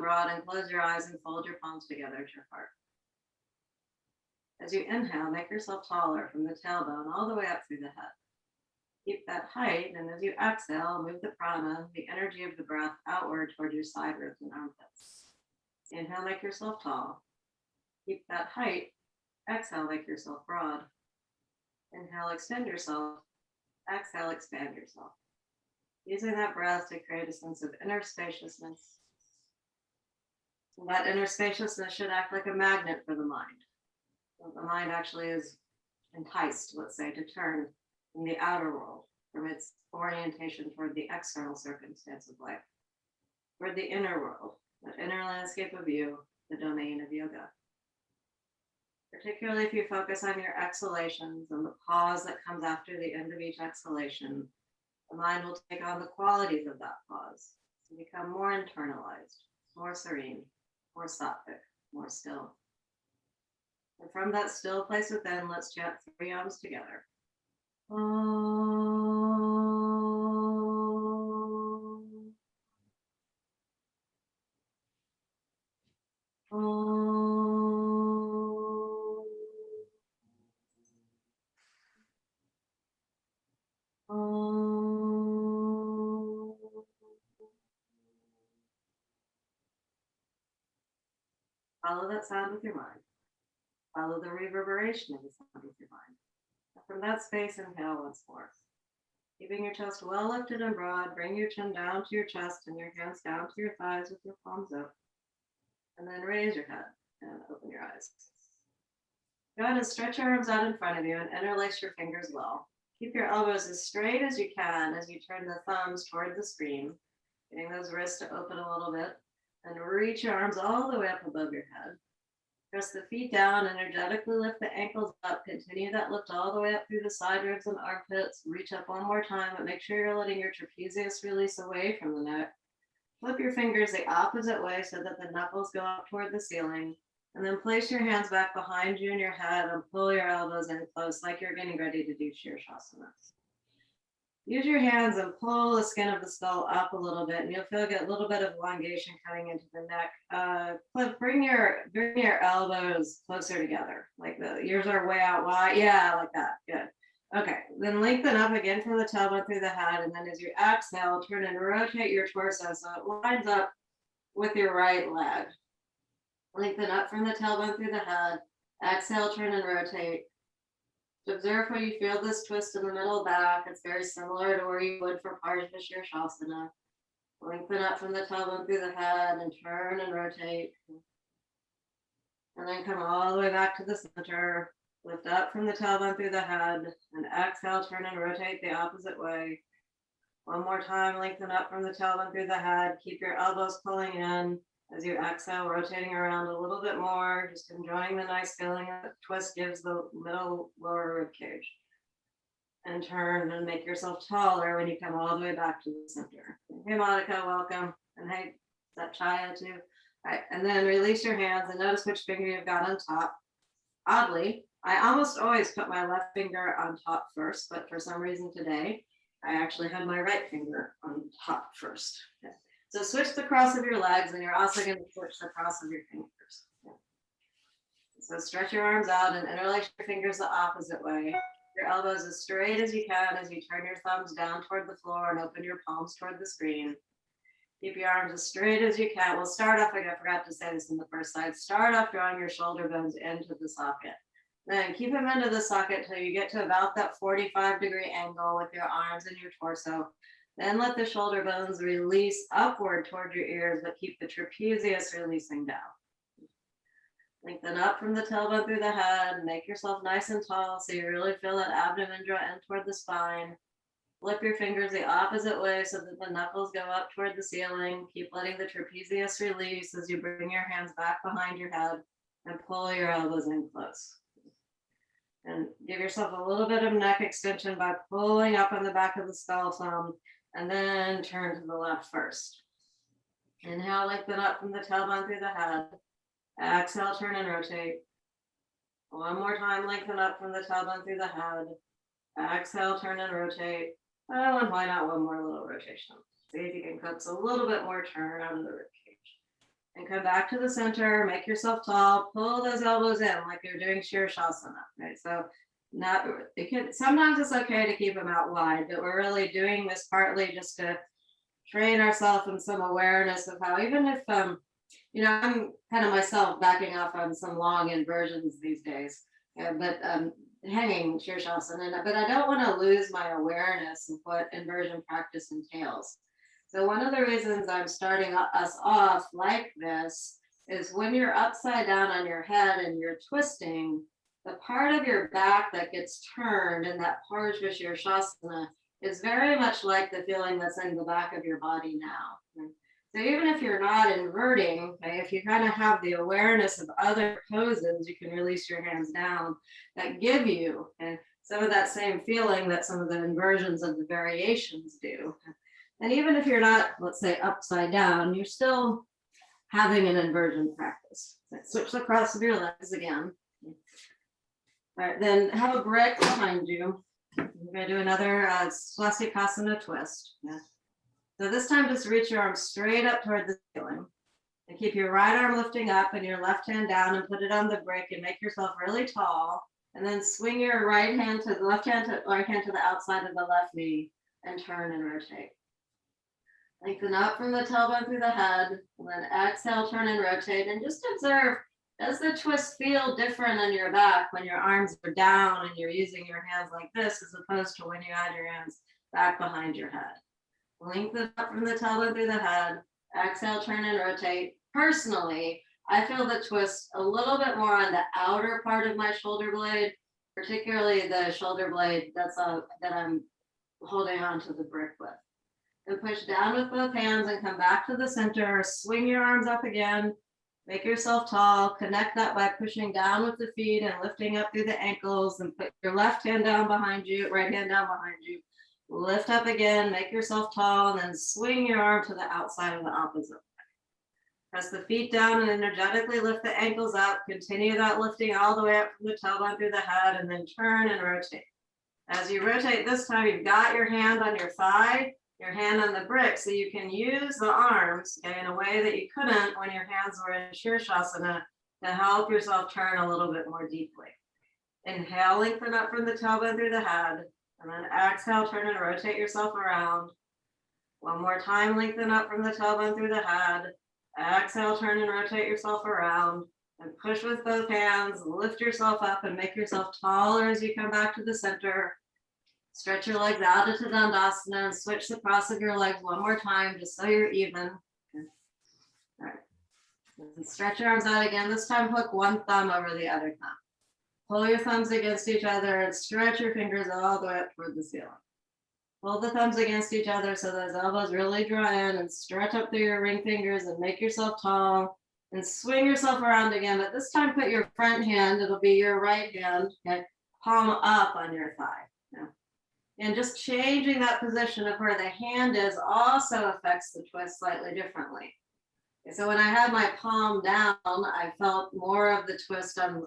broad and close your eyes and fold your palms together to your heart. As you inhale, make yourself taller from the tailbone all the way up through the head. Keep that height, and as you exhale, move the prana, the energy of the breath, outward toward your side ribs and armpits. Inhale, make yourself tall. Keep that height. Exhale, make yourself broad. Inhale, extend yourself. Exhale, expand yourself. Using that breath to create a sense of inner spaciousness. And that inner spaciousness should act like a magnet for the mind. So the mind actually is enticed, let's say, to turn in the outer world from its orientation toward the external circumstance of life, toward the inner world, the inner landscape of you, the domain of yoga. Particularly if you focus on your exhalations and the pause that comes after the end of each exhalation, the mind will take on the qualities of that pause to become more internalized, more serene, more sattvic, more still. And from that still place within, let's chant 3 yams together. Follow that sound with your mind. Follow the reverberation of the sound with your mind. And from that space, inhale once more. Keeping your chest well lifted and broad, bring your chin down to your chest and your hands down to your thighs with your palms up. And then raise your head and open your eyes. Go ahead and stretch your arms out in front of you and interlace your fingers well. Keep your elbows as straight as you can as you turn the thumbs toward the screen, getting those wrists to open a little bit, and reach your arms all the way up above your head. Press the feet down, energetically lift the ankles up. Continue that lift all the way up through the side ribs and armpits. Reach up one more time, but make sure you're letting your trapezius release away from the neck. Flip your fingers the opposite way so that the knuckles go up toward the ceiling. And then place your hands back behind you in your head and pull your elbows in close like you're getting ready to do Virasana. Use your hands and pull the skin of the skull up a little bit, and you'll feel a little bit of elongation coming into the neck. Cliff, bring your elbows closer together, like the ears are way out wide. Yeah, like that. Good. Okay, then lengthen up again from the tailbone through the head, and then as you exhale, turn and rotate your torso so it lines up with your right leg. Lengthen up from the tailbone through the head. Exhale, turn and rotate. Observe how you feel this twist in the middle back. It's very similar to where you would for Shavasana. Lengthen up from the tailbone through the head and turn and rotate. And then come all the way back to the center. Lift up from the tailbone through the head and exhale, turn and rotate the opposite way. One more time, lengthen up from the tailbone through the head. Keep your elbows pulling in. As you exhale, rotating around a little bit more, just enjoying the nice feeling that twist gives the middle lower rib cage. And turn and make yourself taller when you come all the way back to the center. Hey, Monica, welcome. And hey, is that Chaya too? All right, and then release your hands and notice which finger you've got on top. Oddly, I almost always put my left finger on top first, but for some reason today, I actually had my right finger on top first. Okay. So switch the cross of your legs, and you're also going to switch the cross of your fingers. Yeah. So stretch your arms out and interlace your fingers the opposite way. Your elbows as straight as you can as you turn your thumbs down toward the floor and open your palms toward the screen. Keep your arms as straight as you can. We'll start off, I forgot to say this in the first slide, start off drawing your shoulder bones into the socket. Then keep them into the socket till you get to about that 45-degree angle with your arms and your torso. Then let the shoulder bones release upward toward your ears, but keep the trapezius releasing down. Lengthen up from the tailbone through the head. Make yourself nice and tall so you really feel that abdomen draw in toward the spine. Flip your fingers the opposite way so that the knuckles go up toward the ceiling. Keep letting the trapezius release as you bring your hands back behind your head and pull your elbows in close. And give yourself a little bit of neck extension by pulling up on the back of the skull some. And then turn to the left first. Inhale, lengthen up from the tailbone through the head. Exhale, turn and rotate. One more time, lengthen up from the tailbone through the head. Exhale, turn and rotate. Oh, and why not one more little rotation? See if you can coax a little bit more turn out of the rib cage. And come back to the center, make yourself tall, pull those elbows in like you're doing Shirshasana, right? So not, it can, sometimes it's okay to keep them out wide, but we're really doing this partly just to train ourselves in some awareness of how, even if, I'm kind of myself backing off on some long inversions these days, but hanging Shirshasana, but I don't want to lose my awareness of what inversion practice entails. So one of the reasons I'm starting us off like this is when you're upside down on your head and you're twisting, the part of your back that gets turned in that Shirshasana is very much like the feeling that's in the back of your body now. So even if you're not inverting, okay, if you kind of have the awareness of other poses, you can release your hands down that give you some of that same feeling that some of the inversions of the variations do. And even if you're not, let's say, upside down, you're still having an inversion practice. So switch the cross of your legs again. All right, then have a brick behind you. We're going to do another Swastikasana twist. Yeah. So this time, just reach your arm straight up toward the ceiling. And keep your right arm lifting up and your left hand down and put it on the brick and make yourself really tall. And then swing your right hand to the left hand to right hand to the outside of the left knee and turn and rotate. Lengthen up from the tailbone through the head, and then exhale, turn and rotate, and just observe, does the twist feel different on your back when your arms are down and you're using your hands like this, as opposed to when you add your hands back behind your head? Lengthen up from the tailbone through the head, exhale, turn and rotate. Personally, I feel the twist a little bit more on the outer part of my shoulder blade, particularly the shoulder blade that I'm holding onto the brick with. And push down with both hands and come back to the center. Swing your arms up again. Make yourself tall. Connect that by pushing down with the feet and lifting up through the ankles, and put your left hand down behind you, right hand down behind you. Lift up again, make yourself tall, and then swing your arm to the outside of the opposite way. Press the feet down and energetically lift the ankles up. Continue that lifting all the way up from the tailbone through the head, and then turn and rotate. As you rotate this time, you've got your hand on your thigh, your hand on the brick, so you can use the arms in a way that you couldn't when your hands were in Shirshasana to help yourself turn a little bit more deeply. Inhale, lengthen up from the tailbone through the head, and then exhale, turn and rotate yourself around. One more time, lengthen up from the tailbone through the head. Exhale, turn and rotate yourself around, and push with both hands, lift yourself up and make yourself taller as you come back to the center. Stretch your legs out into Dandasana and switch the cross of your legs one more time, just so you're even. Okay. All right. And stretch your arms out again. This time, hook one thumb over the other thumb. Pull your thumbs against each other and stretch your fingers all the way up toward the ceiling. Pull the thumbs against each other so those elbows really draw in, and stretch up through your ring fingers and make yourself tall. And swing yourself around again, but this time put your front hand, it'll be your right hand, okay, palm up on your thigh. Yeah. And just changing that position of where the hand is also affects the twist slightly differently. So when I had my palm down, I felt more of the twist on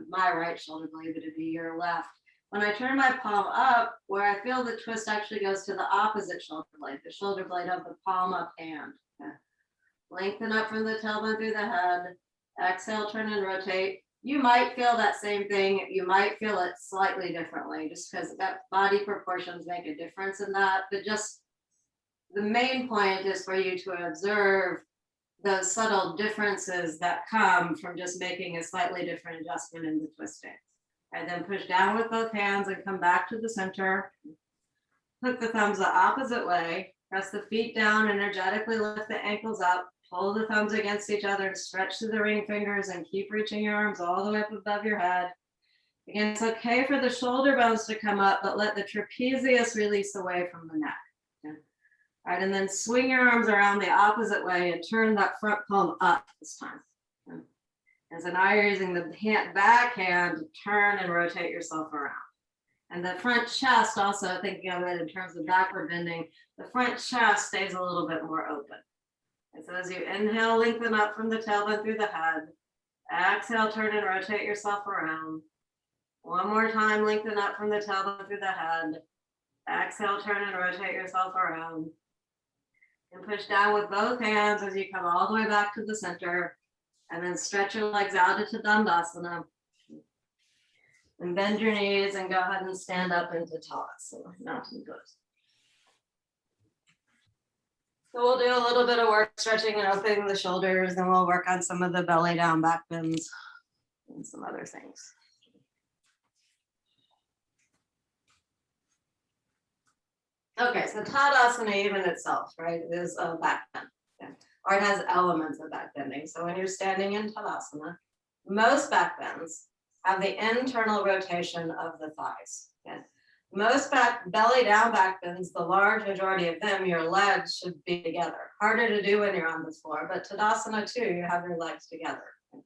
my right shoulder blade, but it'd be your left. When I turn my palm up, where I feel the twist actually goes to the opposite shoulder blade, the shoulder blade of the palm up hand. Okay. Lengthen up from the tailbone through the head. Exhale, turn and rotate. You might feel that same thing. You might feel it slightly differently, just because that body proportions make a difference in that. But just the main point is for you to observe those subtle differences that come from just making a slightly different adjustment in the twisting. And then push down with both hands and come back to the center. Hook the thumbs the opposite way. Press the feet down, energetically lift the ankles up. Pull the thumbs against each other and stretch to the ring fingers, and keep reaching your arms all the way up above your head. Again, it's okay for the shoulder bones to come up, but let the trapezius release away from the neck. Okay. All right, and then swing your arms around the opposite way and turn that front palm up this time. Okay. And so now you're using the back hand to turn and rotate yourself around. And the front chest, also thinking of it in terms of backward bending, the front chest stays a little bit more open. And so as you inhale, lengthen up from the tailbone through the head. Exhale, turn and rotate yourself around. One more time, lengthen up from the tailbone through the head. Exhale, turn and rotate yourself around. And push down with both hands as you come all the way back to the center. And then stretch your legs out into Dandasana. And bend your knees and go ahead and stand up into Tadasana, mountain pose. So we'll do a little bit of work stretching and opening the shoulders, and we'll work on some of the belly down back bends and some other things. Okay, so Tadasana even itself, right, is a back bend, okay? Or it has elements of back bending. So when you're standing in Tadasana, most back bends have the internal rotation of the thighs. Okay? Most belly down back bends, the large majority of them, your legs should be together. Harder to do when you're on the floor, but Tadasana too, you have your legs together. Okay?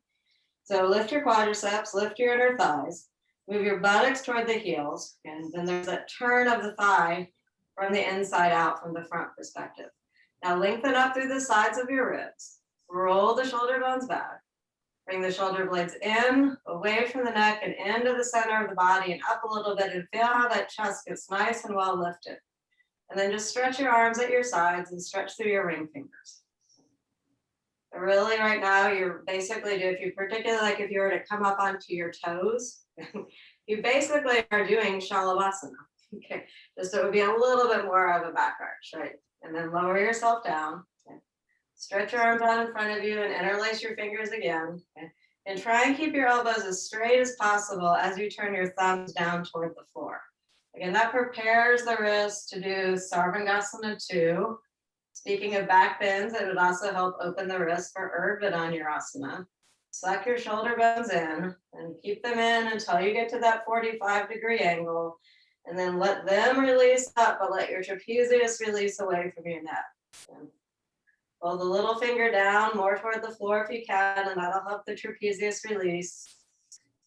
So lift your quadriceps, lift your inner thighs, move your buttocks toward the heels, and then there's that turn of the thigh from the inside out from the front perspective. Now lengthen up through the sides of your ribs, roll the shoulder bones back, bring the shoulder blades in, away from the neck and into the center of the body and up a little bit, and feel how that chest gets nice and well lifted. And then just stretch your arms at your sides and stretch through your ring fingers. But really right now, you're basically, particularly like if you were to come up onto your toes, you basically are doing Shalavasana. Okay, just it would be a little bit more of a back arch, right? And then lower yourself down. Okay. Stretch your arms out in front of you and interlace your fingers again. Okay. And try and keep your elbows as straight as possible as you turn your thumbs down toward the floor. Again, that prepares the wrist to do Sarvangasana 2. Speaking of back bends, it would also help open the wrist for Virasana. Suck your shoulder bones in and keep them in until you get to that 45-degree angle. And then let them release up, but let your trapezius release away from your neck. And pull the little finger down more toward the floor if you can, and that'll help the trapezius release.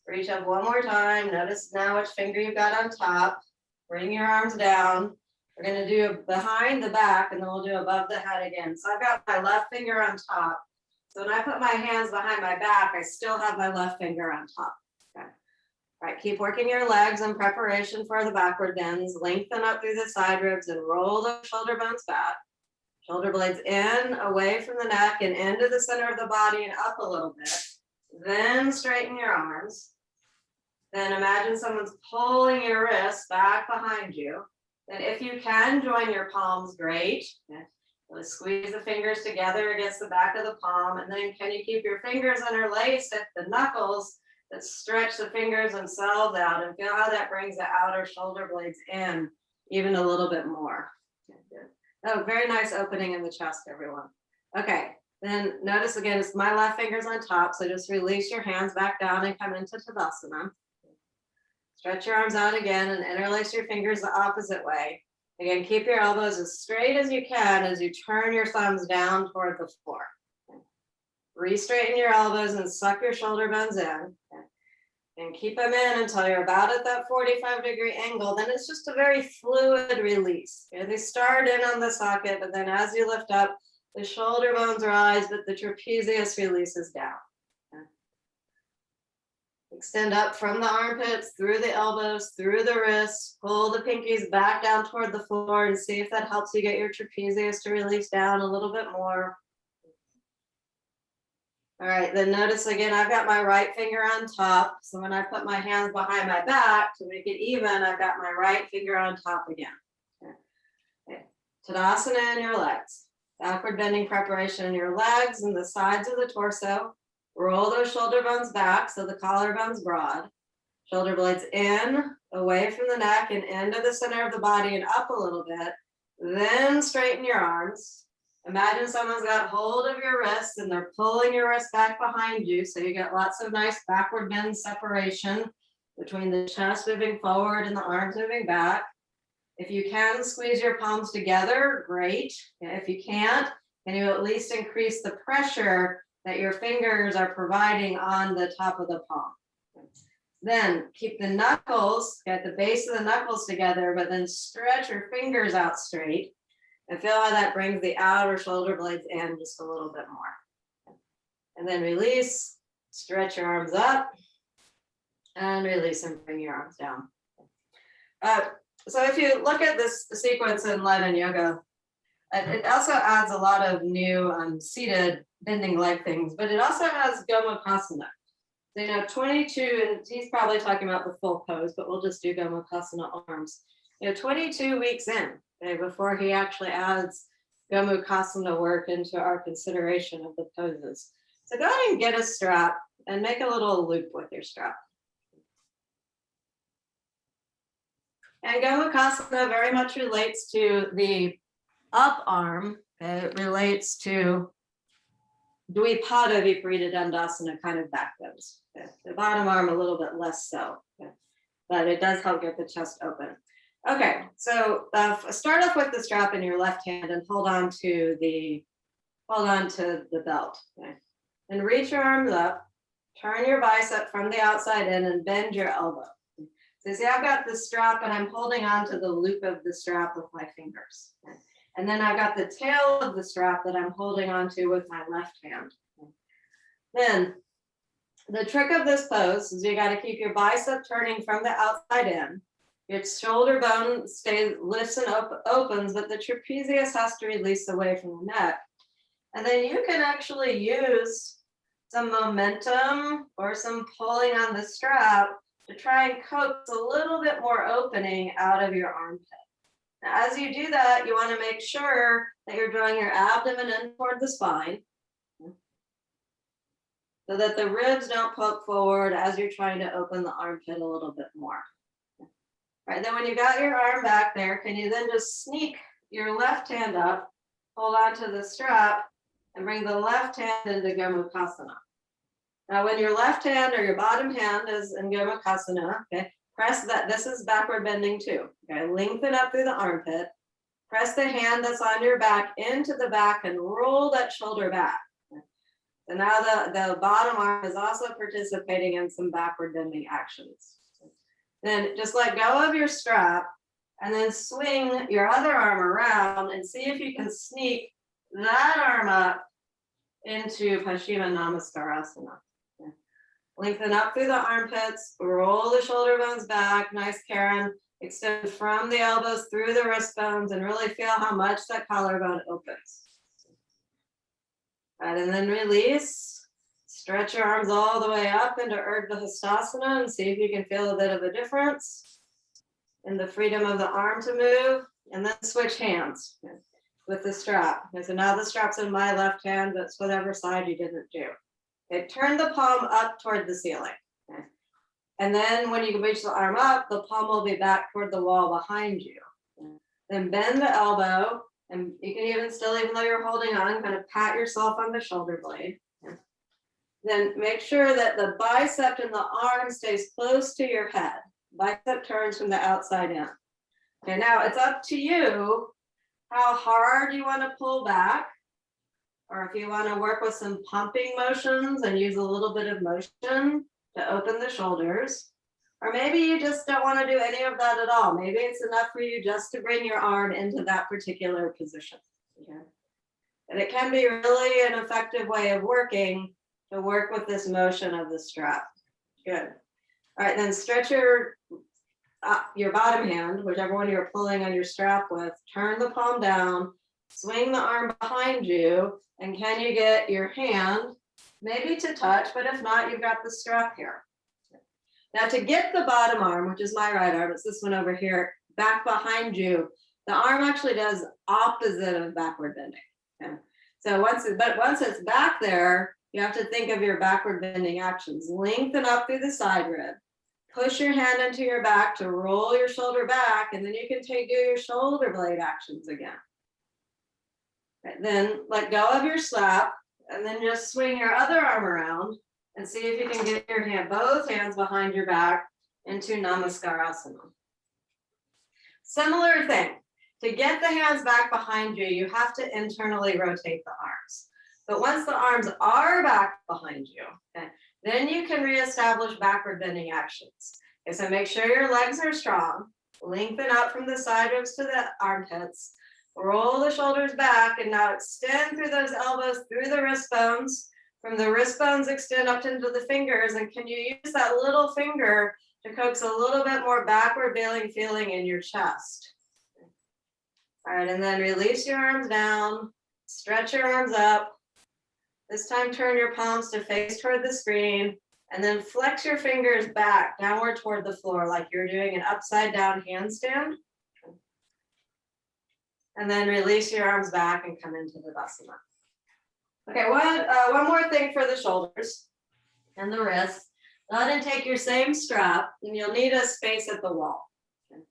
Reach up one more time. Notice now which finger you've got on top. Bring your arms down. We're going to do behind the back, and then we'll do above the head again. So I've got my left finger on top. So when I put my hands behind my back, I still have my left finger on top. Okay. All right, keep working your legs in preparation for the backward bends. Lengthen up through the side ribs and roll the shoulder bones back. Shoulder blades in, away from the neck and into the center of the body and up a little bit. Then straighten your arms. Then imagine someone's pulling your wrists back behind you. Then if you can, join your palms, great. Okay. Squeeze the fingers together against the back of the palm. And then can you keep your fingers interlaced at the knuckles? Let's stretch the fingers themselves out and feel how that brings the outer shoulder blades in even a little bit more. Oh, very nice opening in the chest, everyone. Okay, then notice again, it's my left finger's on top, so just release your hands back down and come into Tadasana. Stretch your arms out again and interlace your fingers the opposite way. Again, keep your elbows as straight as you can as you turn your thumbs down toward the floor. Re-straighten your elbows and suck your shoulder bones in. And keep them in until you're about at that 45-degree angle. Then it's just a very fluid release. Okay? They start in on the socket, but then as you lift up, the shoulder bones rise, but the trapezius releases down. Okay? Extend up from the armpits, through the elbows, through the wrists. Pull the pinkies back down toward the floor and see if that helps you get your trapezius to release down a little bit more. All right, then notice again, I've got my right finger on top. So when I put my hands behind my back to make it even, I've got my right finger on top again. Okay. Tadasana in your legs. Backward bending preparation in your legs and the sides of the torso. Roll those shoulder bones back so the collarbone's broad. Shoulder blades in, away from the neck and into the center of the body and up a little bit. Then straighten your arms. Imagine someone's got hold of your wrists and they're pulling your wrist back behind you. So you get lots of nice backward bend separation between the chest moving forward and the arms moving back. If you can squeeze your palms together, great. If you can't, can you at least increase the pressure that your fingers are providing on the top of the palm? Then keep the knuckles, get the base of the knuckles together, but then stretch your fingers out straight. And feel how that brings the outer shoulder blades in just a little bit more. And then release, stretch your arms up, and release and bring your arms down. So if you look at this sequence in Led and Yoga, It also adds a lot of new seated bending leg things, but it also has Gamokasana. So, 22, and he's probably talking about the full pose, but we'll just do Gamokasana arms. 22 weeks in, okay, before he actually adds Gamokasana work into our consideration of the poses. So go ahead and get a strap and make a little loop with your strap. And Gamokasana very much relates to the up arm. Okay? It relates to Dvipada Viparita Dandasana kind of back bends. Okay? The bottom arm a little bit less so, okay? But it does help get the chest open. Okay, so start off with the strap in your left hand and hold on to the belt. Okay? And reach your arms up, turn your bicep from the outside in and bend your elbow. So see, I've got the strap and I'm holding on to the loop of the strap with my fingers. Okay? And then I've got the tail of the strap that I'm holding onto with my left hand. Okay? Then the trick of this pose is you got to keep your bicep turning from the outside in. Your shoulder bone lifts and opens, but the trapezius has to release away from the neck. And then you can actually use some momentum or some pulling on the strap to try and coax a little bit more opening out of your armpit. Now, as you do that, you want to make sure that you're drawing your abdomen in toward the spine so that the ribs don't poke forward as you're trying to open the armpit a little bit more. All right, then when you got your arm back there, can you then just sneak your left hand up, hold on to the strap, and bring the left hand into Gamokasana. Now, when your left hand or your bottom hand is in Gamokasana, okay, press that. This is backward bending too. Okay, lengthen up through the armpit. Press the hand that's on your back into the back and roll that shoulder back. Okay. So now the bottom arm is also participating in some backward bending actions. Then just let go of your strap and then swing your other arm around and see if you can sneak that arm up into Paschima Namaste. Okay. Lengthen up through the armpits, roll the shoulder bones back, nice Karen, extend from the elbows through the wrist bones and really feel how much that collarbone opens. All right, and then release. Stretch your arms all the way up into Urdhva Hastasana and see if you can feel a bit of a difference in the freedom of the arm to move, and then switch hands with the strap. Okay, so now the strap's in my left hand, but it's whatever side you didn't do. Okay, turn the palm up toward the ceiling. Okay. And then when you reach the arm up, the palm will be back toward the wall behind you. Okay. Then bend the elbow, and you can even though you're holding on, kind of pat yourself on the shoulder blade. Then make sure that the bicep and the arm stays close to your head. Bicep turns from the outside in. Okay, now it's up to you how hard you want to pull back, or if you want to work with some pumping motions and use a little bit of motion to open the shoulders. Or maybe you just don't want to do any of that at all. Maybe it's enough for you just to bring your arm into that particular position. Okay? And it can be really an effective way of working to work with this motion of the strap. Good. All right, then stretch your bottom hand, whichever one you're pulling on your strap with, turn the palm down, swing the arm behind you, and can you get your hand maybe to touch, but if not, you've got the strap here. Now to get the bottom arm, which is my right arm, it's this one over here, back behind you, the arm actually does opposite of backward bending. Okay? So once it's back there, you have to think of your backward bending actions. Lengthen up through the side rib. Push your hand into your back to roll your shoulder back, and then you can do your shoulder blade actions again. Right, then let go of your strap, and then just swing your other arm around and see if you can get your both hands behind your back into Namaskarasana. Similar thing. To get the hands back behind you, you have to internally rotate the arms. But once the arms are back behind you, okay, then you can reestablish backward bending actions. Okay, so make sure your legs are strong, lengthen up from the side ribs to the armpits, roll the shoulders back, and now extend through those elbows, through the wrist bones. From the wrist bones, extend up into the fingers, and can you use that little finger to coax a little bit more backward bending feeling in your chest? All right, and then release your arms down, stretch your arms up. This time turn your palms to face toward the screen, and then flex your fingers back downward toward the floor like you're doing an upside down handstand. And then release your arms back and come into Tadasana. Okay, one more thing for the shoulders and the wrists. Go ahead and take your same strap, and you'll need a space at the wall. Okay.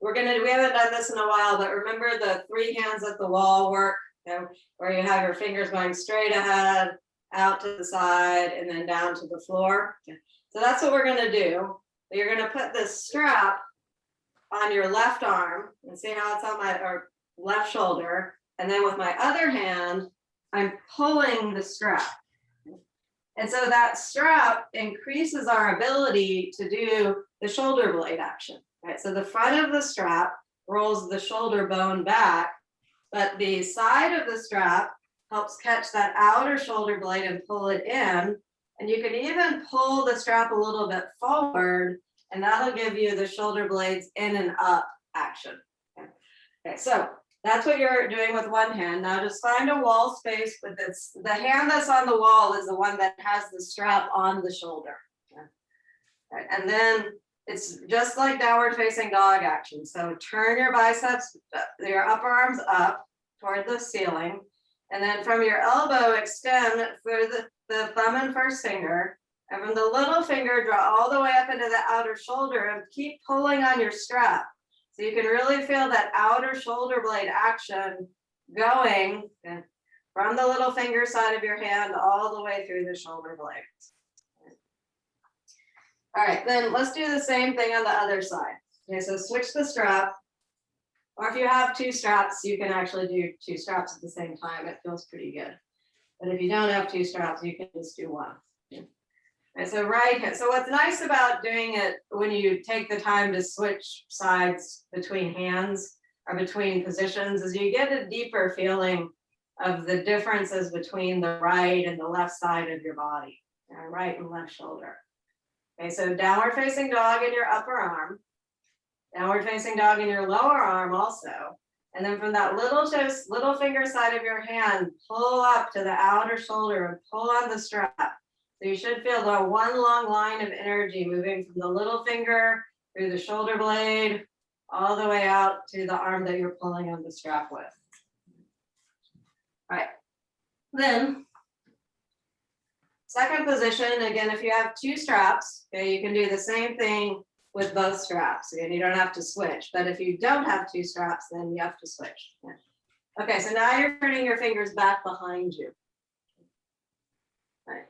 We haven't done this in a while, but remember the 3 hands at the wall work, where you have your fingers going straight ahead, out to the side, and then down to the floor. Okay. So that's what we're gonna do. You're gonna put this strap on your left arm, and see how it's on my left shoulder. And then with my other hand, I'm pulling the strap. And so that strap increases our ability to do the shoulder blade action, right? So the front of the strap rolls the shoulder bone back, but the side of the strap helps catch that outer shoulder blade and pull it in. And you can even pull the strap a little bit forward, and that'll give you the shoulder blades in and up action. Okay, so that's what you're doing with one hand. Now just find a wall space, but the hand that's on the wall is the one that has the strap on the shoulder. Okay. Right, and then it's just like downward facing dog action. So turn your biceps, your upper arms up toward the ceiling. And then from your elbow, extend through the thumb and first finger. And from the little finger, draw all the way up into the outer shoulder and keep pulling on your strap. So you can really feel that outer shoulder blade action going from the little finger side of your hand all the way through the shoulder blades. All right, then let's do the same thing on the other side. Okay, so switch the strap. Or if you have 2 straps, you can actually do 2 straps at the same time. It feels pretty good. But if you don't have 2 straps, you can just do one. And so so what's nice about doing it when you take the time to switch sides between hands or between positions is you get a deeper feeling of the differences between the right and the left side of your body, right and left shoulder. Okay, so downward facing dog in your upper arm, downward facing dog in your lower arm also. And then from that little finger side of your hand, pull up to the outer shoulder and pull on the strap. So you should feel the one long line of energy moving from the little finger through the shoulder blade, all the way out to the arm that you're pulling on the strap with. All right, then second position, again, if you have 2 straps, okay, you can do the same thing with both straps. Again, you don't have to switch, but if you don't have 2 straps, then you have to switch. Okay, so now you're turning your fingers back behind you. All right.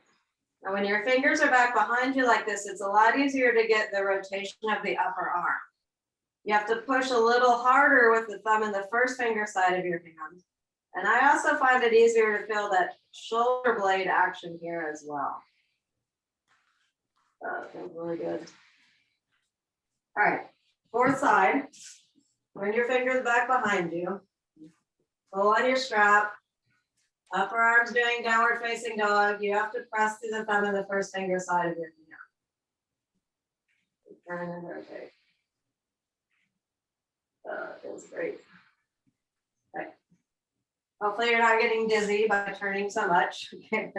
Now, when your fingers are back behind you like this, it's a lot easier to get the rotation of the upper arm. You have to push a little harder with the thumb and the first finger side of your hand. And I also find it easier to feel that shoulder blade action here as well. Oh, it feels really good. All right, 4th side. Bring your fingers back behind you. Pull on your strap. Upper arms doing downward facing dog. You have to press through the thumb and the first finger side of your hand. Turn and rotate. It feels great. Okay. Hopefully you're not getting dizzy by turning so much. Okay.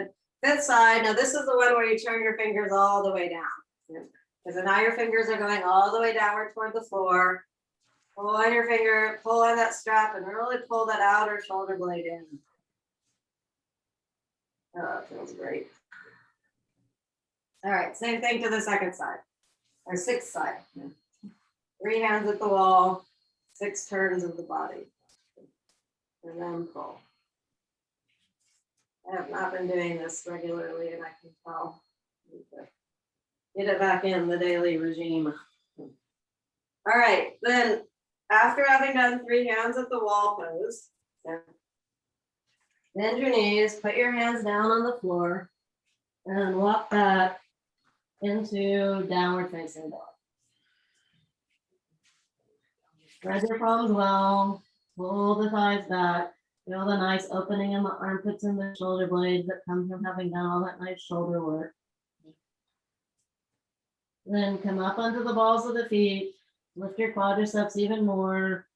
5th side. Now this is the one where you turn your fingers all the way down. Because now your fingers are going all the way downward toward the floor. Pull on your finger, pull on that strap, and really pull that outer shoulder blade in. Oh, it feels great. All right, same thing to the 2nd side, or 6th side. 3 hands at the wall, 6 turns of the body. And then pull. I have not been doing this regularly, and I can tell. Get it back in the daily regime. All right, then after having done 3 hands at the wall pose, bend your knees, put your hands down on the floor, and walk back into downward facing dog. Spread your palms well, pull the thighs back, feel the nice opening in the armpits and the shoulder blades that come from having done all that nice shoulder work. Then come up onto the balls of the feet, lift your quadriceps even more,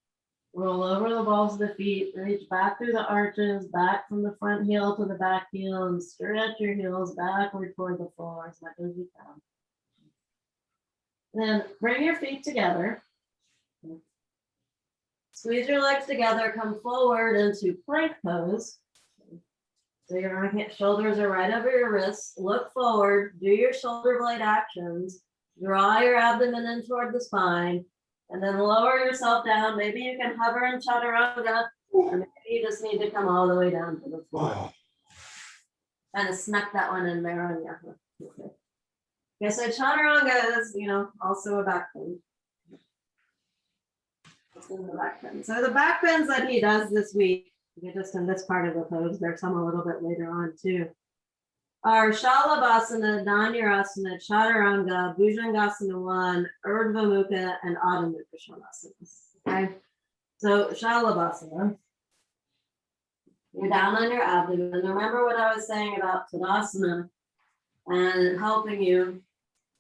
Roll over the balls of the feet, reach back through the arches, back from the front heel to the back heel, and stretch your heels backward toward the floor as much as you can. Then bring your feet together. Squeeze your legs together, come forward into plank pose. So your shoulders are right over your wrists. Look forward, do your shoulder blade actions, draw your abdomen in toward the spine, and then lower yourself down. Maybe you can hover in Chaturanga, or maybe you just need to come all the way down to the floor. Kind of snuck that one in there on your hook. Okay, so Chaturanga is, also a back bend. So the back bends that he does this week, just in this part of the pose, there's some a little bit later on too, are Shalabhasana, Virasana, Chaturanga, Bhujangasana 1, Urdhva Mukha, and Adho Mukha Shavasana. Okay, so Shalabhasana, you're down on your abdomen. Remember what I was saying about Tadasana and helping you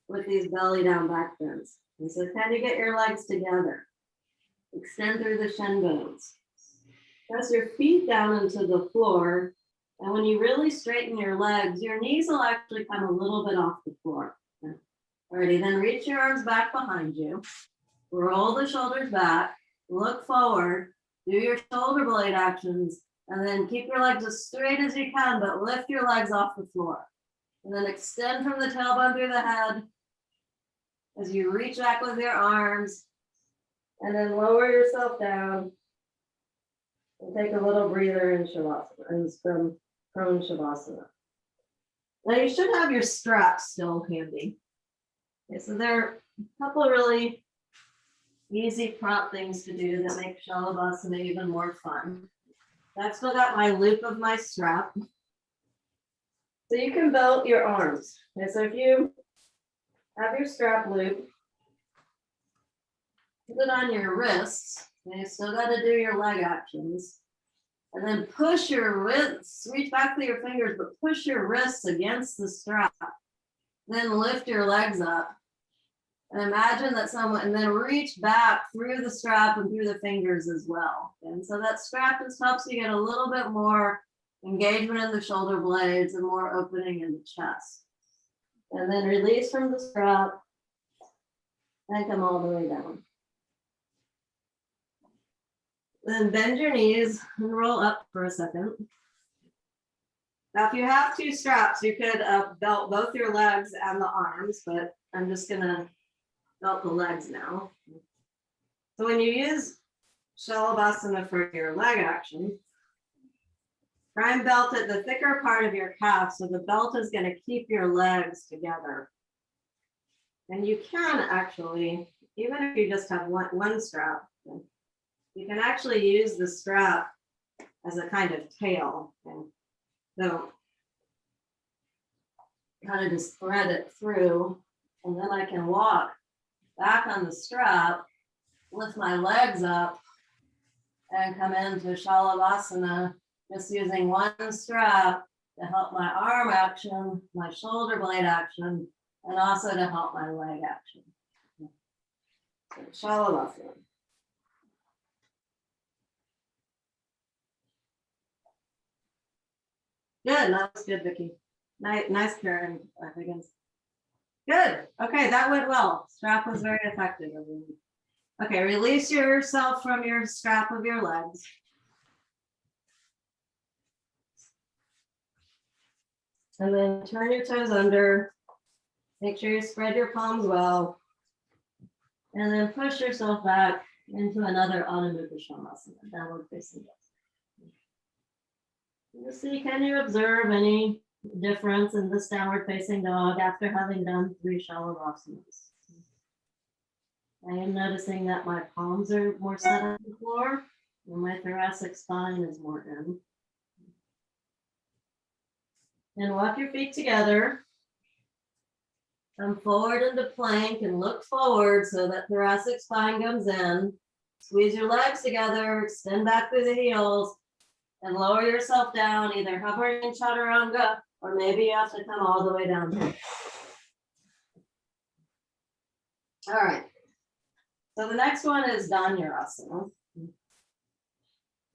with these belly down back bends. And so can you get your legs together? Extend through the shin bones. Press your feet down into the floor. And when you really straighten your legs, your knees will actually come a little bit off the floor. Alrighty, then reach your arms back behind you. Roll the shoulders back. Look forward. Do your shoulder blade actions. And then keep your legs as straight as you can, but lift your legs off the floor. And then extend from the tailbone through the head as you reach back with your arms. And then lower yourself down and take a little breather in Shavasana, and from prone Shavasana. Now you should have your straps still handy. Okay, so there are a couple of really easy prompt things to do that make Shalavasana even more fun. I've still got my loop of my strap. So you can belt your arms. Okay, so if you have your strap loop, put it on your wrists. And you still got to do your leg actions. And then push your wrists, reach back with your fingers, but push your wrists against the strap. Then lift your legs up. And imagine that and then reach back through the strap and through the fingers as well. And so that strap just helps you get a little bit more engagement in the shoulder blades and more opening in the chest. And then release from the strap and come all the way down. Then bend your knees and roll up for a second. Now, if you have two straps, you could belt both your legs and the arms, but I'm just gonna belt the legs now. So when you use Shalabhasana for your leg action, try and belt at the thicker part of your calf, so the belt is gonna keep your legs together. And you can actually, even if you just have one strap, you can actually use the strap as a kind of tail. And so kind of just thread it through, and then I can walk back on the strap, lift my legs up, and come into Shalavasana, just using one strap to help my arm action, my shoulder blade action, and also to help my leg action. So Shalavasana. Good, that was good, Vicki. Nice Karen Higgins. Good, okay, that went well. Strap was very effective. Okay, release yourself from your strap of your legs. And then turn your toes under. Make sure you spread your palms well. And then push yourself back into another Adho Mukha Shavasana, downward facing dog. Just see, can you observe any difference in this downward facing dog after having done 3 Shalavasanas? I am noticing that my palms are more set on the floor and my thoracic spine is more in. And walk your feet together. Come forward into plank and look forward so that thoracic spine comes in. Squeeze your legs together, extend back through the heels, and lower yourself down, either hovering in Chaturanga, or maybe you have to come all the way down. All right. So the next one is Dhanurasana.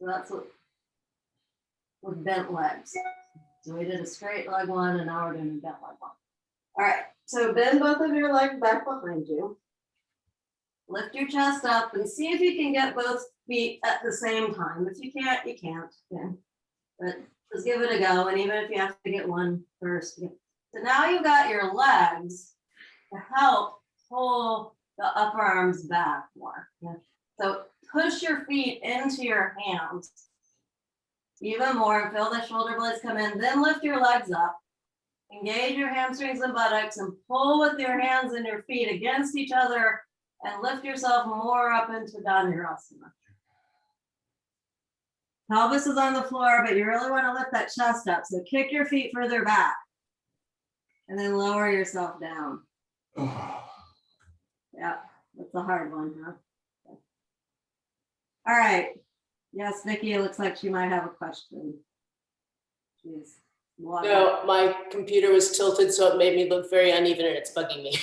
So that's what with bent legs. So we did a straight leg one, and now we're doing a bent leg one. All right, so bend both of your legs back behind you. Lift your chest up and see if you can get both feet at the same time. If you can't, you can't. Yeah. But just give it a go. And even if you have to get one first. Yeah. So now you got your legs to help pull the upper arms back more. Yeah. So push your feet into your hands even more and feel the shoulder blades come in. Then lift your legs up. Engage your hamstrings and buttocks and pull with your hands and your feet against each other and lift yourself more up into Virasana. Pelvis is on the floor, but you really want to lift that chest up. So kick your feet further back and then lower yourself down. Yeah, that's a hard one, huh? All right. Yes, Vicki, it looks like she might have a question. Jeez. No, my computer was tilted, so it made me look very uneven and it's bugging me.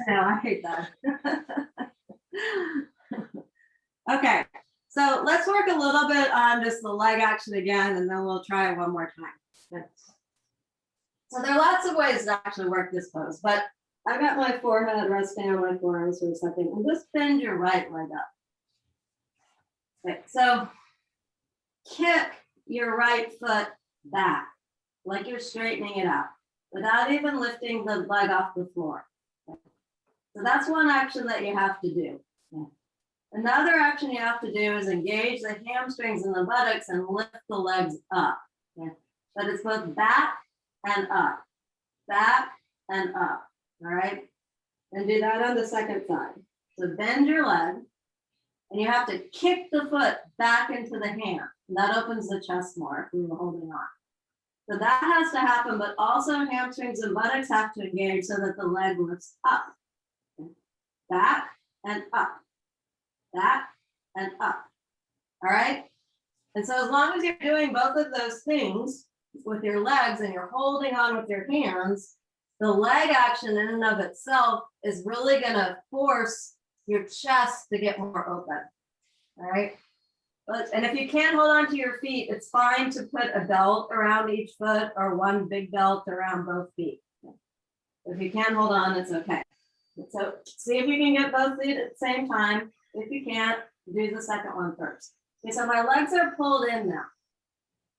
No, I hate that. Okay, so let's work a little bit on just the leg action again, and then we'll try it one more time. So there are lots of ways to actually work this pose, but I got my forehead resting on my forearms for a second, and just bend your right leg up. Okay, so kick your right foot back, like you're straightening it out, without even lifting the leg off the floor. Okay. So that's one action that you have to do. Okay. Another action you have to do is engage the hamstrings and the buttocks and lift the legs up. Okay. But it's both back and up, back and up. All right. And do that on the second side. So bend your leg and you have to kick the foot back into the hand. And that opens the chest more if we were holding on. So that has to happen, but also hamstrings and buttocks have to engage so that the leg lifts up. Okay. Back and up. Back and up. All right. And so as long as you're doing both of those things with your legs and you're holding on with your hands, the leg action in and of itself is really going to force your chest to get more open. All right. And if you can't hold on to your feet, it's fine to put a belt around each foot or one big belt around both feet. If you can't hold on, it's okay. So see if you can get both feet at the same time. If you can't, do the second one first. Okay, so my legs are pulled in now.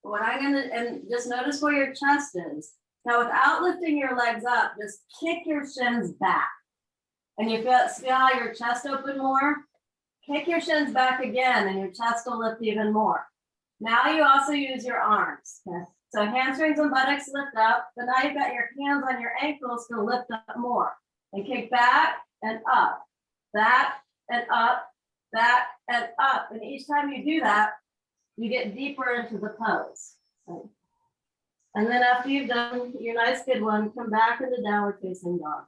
What I'm gonna, and just notice where your chest is. Now without lifting your legs up, just kick your shins back. And you feel how your chest open more? Kick your shins back again and your chest will lift even more. Now you also use your arms. Okay? So hamstrings and buttocks lift up, but now you've got your hands on your ankles to lift up more. And kick back and up, back and up, back and up. And each time you do that, you get deeper into the pose. Okay? And then after you've done your nice good one, come back into downward facing dog.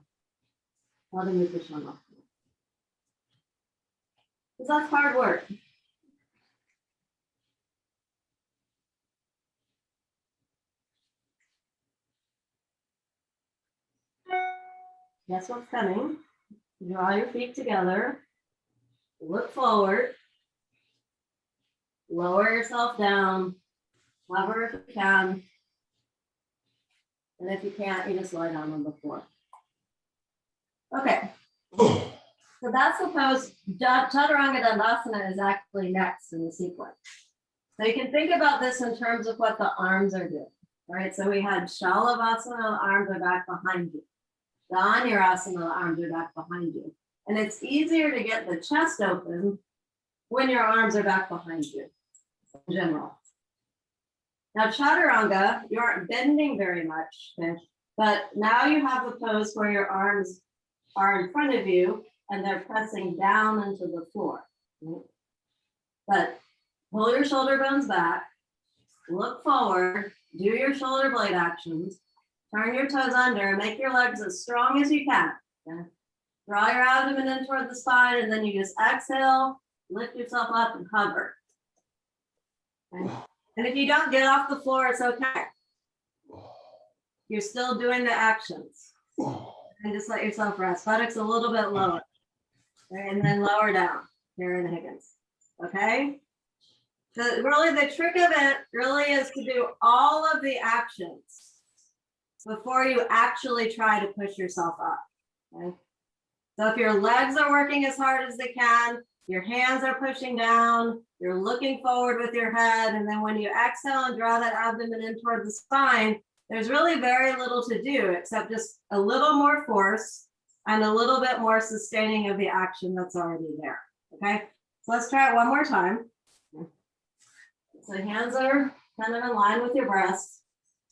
Because that's hard work. Guess what's coming? Draw your feet together. Look forward. Lower yourself down. Hover if you can. And if you can't, you just lie down on the floor. Okay. So that's the pose. Chaturanga Tadasana is actually next in the sequence. So you can think about this in terms of what the arms are doing. Right? So we had Shalavasana, the arms are back behind you. Virasana, the arms are back behind you. And it's easier to get the chest open when your arms are back behind you, in general. Now, Chaturanga, you aren't bending very much, okay? But now you have the pose where your arms are in front of you and they're pressing down into the floor. Right? But pull your shoulder bones back, look forward, do your shoulder blade actions, turn your toes under, and make your legs as strong as you can. Okay? Draw your abdomen in toward the spine, and then you just exhale, lift yourself up, and hover. Okay? And if you don't get off the floor, it's okay. You're still doing the actions. And just let yourself rest. Buttocks a little bit lower. Okay? And then lower down. Here in Higgins. Okay? really the trick of it really is to do all of the actions before you actually try to push yourself up. Okay? So if your legs are working as hard as they can, your hands are pushing down, you're looking forward with your head, and then when you exhale and draw that abdomen in toward the spine, there's really very little to do except just a little more force and a little bit more sustaining of the action that's already there. Okay, so let's try it one more time. So hands are kind of in line with your breasts.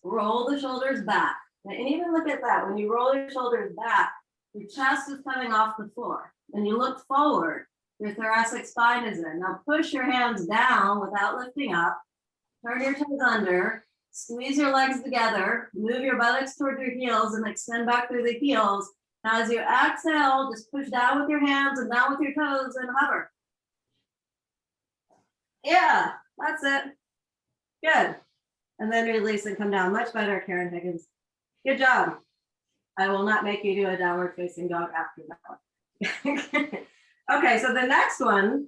Roll the shoulders back. And even look at that. When you roll your shoulders back, your chest is coming off the floor. And you look forward, your thoracic spine is in. Now push your hands down without lifting up. Turn your toes under. Squeeze your legs together. Move your buttocks toward your heels and extend back through the heels. Now as you exhale, just push down with your hands and down with your toes and hover. Yeah, that's it. Good. And then release and come down. Much better, Karen Higgins. Good job. I will not make you do a downward facing dog after that one. Okay, so the next one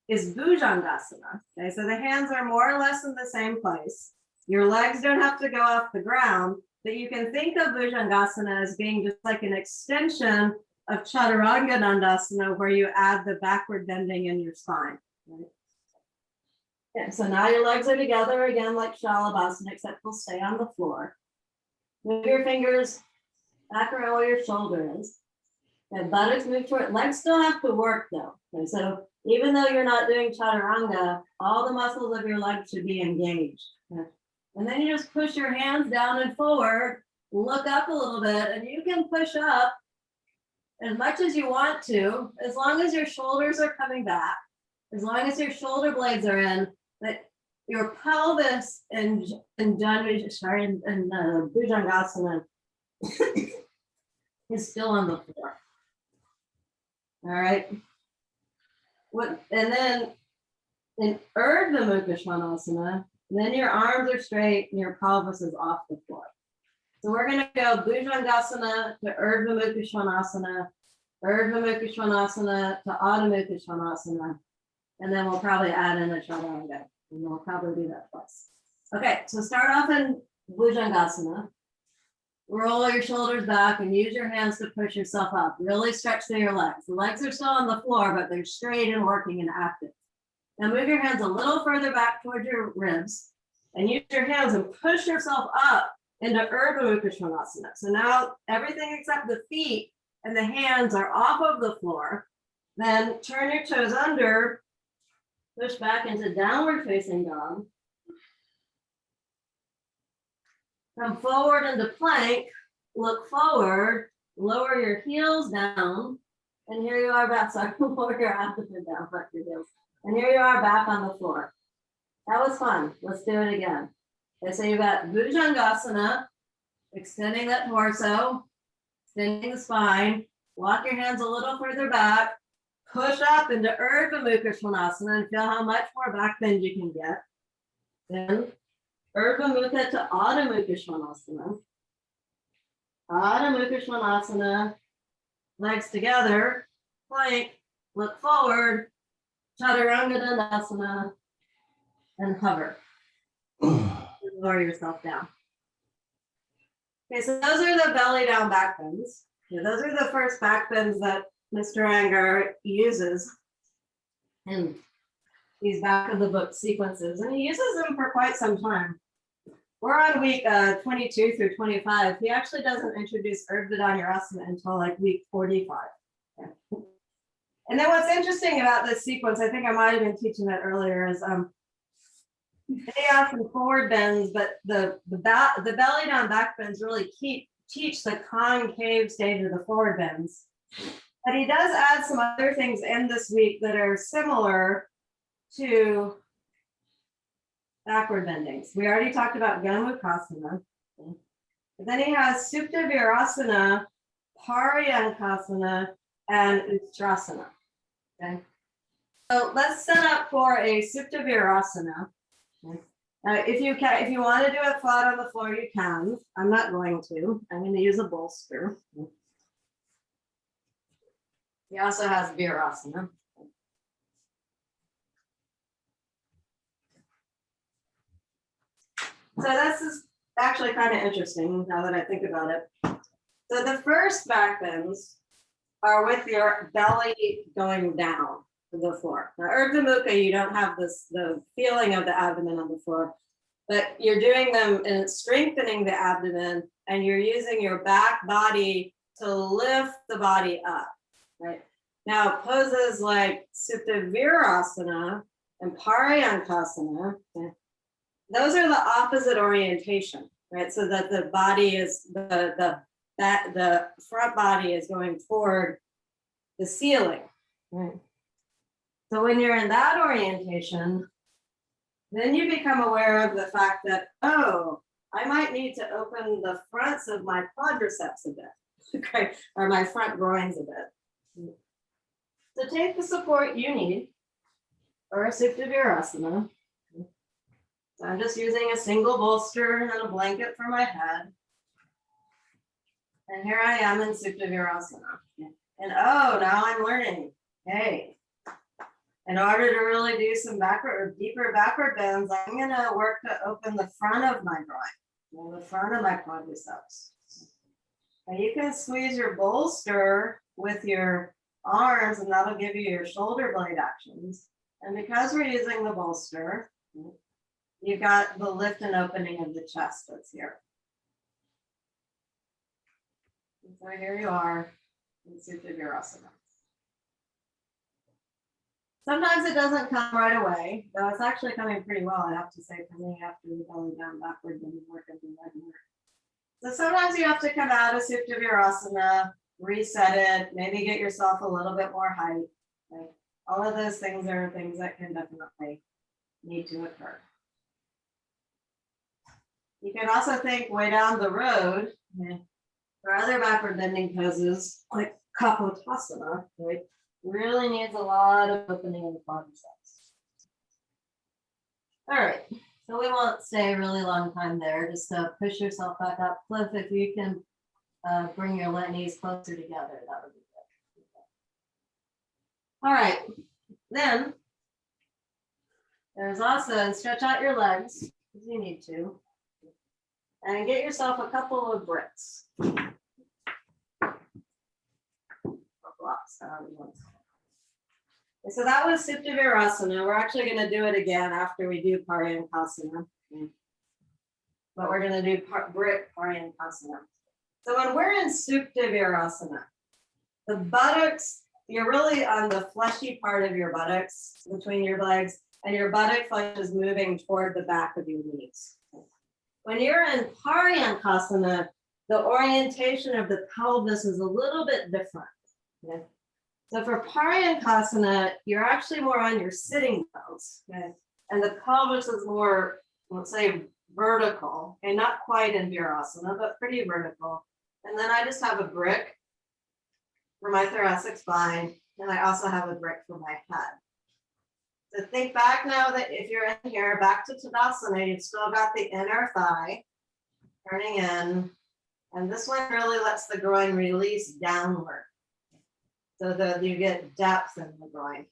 is Bhujangasana. Okay, so the hands are more or less in the same place. Your legs don't have to go off the ground, but you can think of Bhujangasana as being just like an extension of Chaturanga where you add the backward bending in your spine. Right? Okay, so now your legs are together again like Shalabhasana, except they'll stay on the floor. Move your fingers back around where your shoulder is. And buttocks move toward, legs still have to work though. Okay, so even though you're not doing Chaturanga, all the muscles of your legs should be engaged. Okay. And then you just push your hands down and forward, look up a little bit, and you can push up as much as you want to, as long as your shoulders are coming back, as long as your shoulder blades are in, but your pelvis and Bhujangasana is still on the floor. All right. And then in Urdhva Mukha Svanasana, then your arms are straight and your pelvis is off the floor. So we're going to go Bhujangasana to Urdhva Mukha Svanasana, Urdhva Mukha Svanasana to Adho Mukha Svanasana, and then we'll probably add in a Chaturanga, and we'll probably do that twice. Okay, so start off in Bhujangasana. Roll your shoulders back and use your hands to push yourself up. Really stretch through your legs. The legs are still on the floor, but they're straight and working and active. Now move your hands a little further back towards your ribs and use your hands and push yourself up into Urdhva Mukha Svanasana. So now everything except the feet and the hands are off of the floor. Then turn your toes under, push back into downward facing dog. Come forward into plank, look forward, lower your heels down, and here you are back. Sorry, lower your abdomen down, fuck your heels. And here you are back on the floor. That was fun. Let's do it again. Okay, so you've got Bhujangasana, extending that torso, extending the spine, walk your hands a little further back, push up into Urdhva Mukha Svanasana and feel how much more back bend you can get. Then Urdhva Mukha to Adho Mukha Svanasana. Adho Mukha Svanasana, legs together, plank, look forward, Chaturanga Dandasana, and hover. Lower yourself down. Okay, so those are the belly down back bends. Okay, those are the first back bends that Mr. Iyengar uses in these back of the book sequences, and he uses them for quite some time. We're on week 22 through 25. He actually doesn't introduce Urdhva Dhanurasana until like week 45. Okay. And then what's interesting about this sequence, I think I might have been teaching that earlier, is they have some forward bends, but the belly down back bends really teach the concave stage of the forward bends. But he does add some other things in this week that are similar to backward bendings. We already talked about Gamokasana. But then he has Supta Virasana, Paryankasana, and Ustrasana. Okay. So let's set up for a Supta Virasana. Okay. If you want to do it flat on the floor, you can. I'm not going to. I'm going to use a bolster. He also has Virasana. So this is actually kind of interesting now that I think about it. So the first back bends are with your belly going down to the floor. Now, Urdhva Mukha, you don't have the feeling of the abdomen on the floor, but you're doing them and it's strengthening the abdomen, and you're using your back body to lift the body up, right? Now, poses like Supta Virasana and Paryankasana, those are the opposite orientation, right? So that the body is the front body is going toward the ceiling, right? So when you're in that orientation, then you become aware of the fact that, oh, I might need to open the fronts of my quadriceps a bit, okay, or my front groins a bit. So take the support you need for a Supta Virasana. So I'm just using a single bolster and a blanket for my head. And here I am in Supta Virasana. And oh, now I'm learning, hey, in order to really do some deeper backward bends, I'm gonna work to open the front of my groin, the front of my quadriceps. And you can squeeze your bolster with your arms, and that'll give you your shoulder blade actions. And because we're using the bolster, you've got the lift and opening of the chest that's here. And so here you are in Supta Virasana. Sometimes it doesn't come right away, though it's actually coming pretty well, I have to say, for me after the belly down backward and work and do leg work. So sometimes you have to come out of Supta Virasana, reset it, maybe get yourself a little bit more height. Right? All of those things are things that can definitely need to occur. You can also think way down the road, for other backward bending poses, like Gamokasana, right? Really needs a lot of opening in the quadriceps. All right, so we won't stay a really long time there. Just push yourself back up. Cliff, if you can bring your knees closer together, that would be good. All right, then there's also, and stretch out your legs if you need to, and get yourself a couple of bricks. Blocks, so that was Supta Virasana. We're actually going to do it again after we do Paryankasana. But we're going to do brick Paryankasana. So when we're in Supta Virasana, the buttocks, you're really on the fleshy part of your buttocks between your legs, and your buttock flesh is moving toward the back of your knees. When you're in Paryankasana, the orientation of the pelvis is a little bit different. Okay. So for Paryankasana, you're actually more on your sitting bones, okay? And the pelvis is more, let's say, vertical, and not quite in Virasana, but pretty vertical. And then I just have a brick for my thoracic spine, and I also have a brick for my head. So think back now that if you're in here, back to Tadasana, you've still got the inner thigh turning in, and this one really lets the groin release downward, so that you get depth in the groin.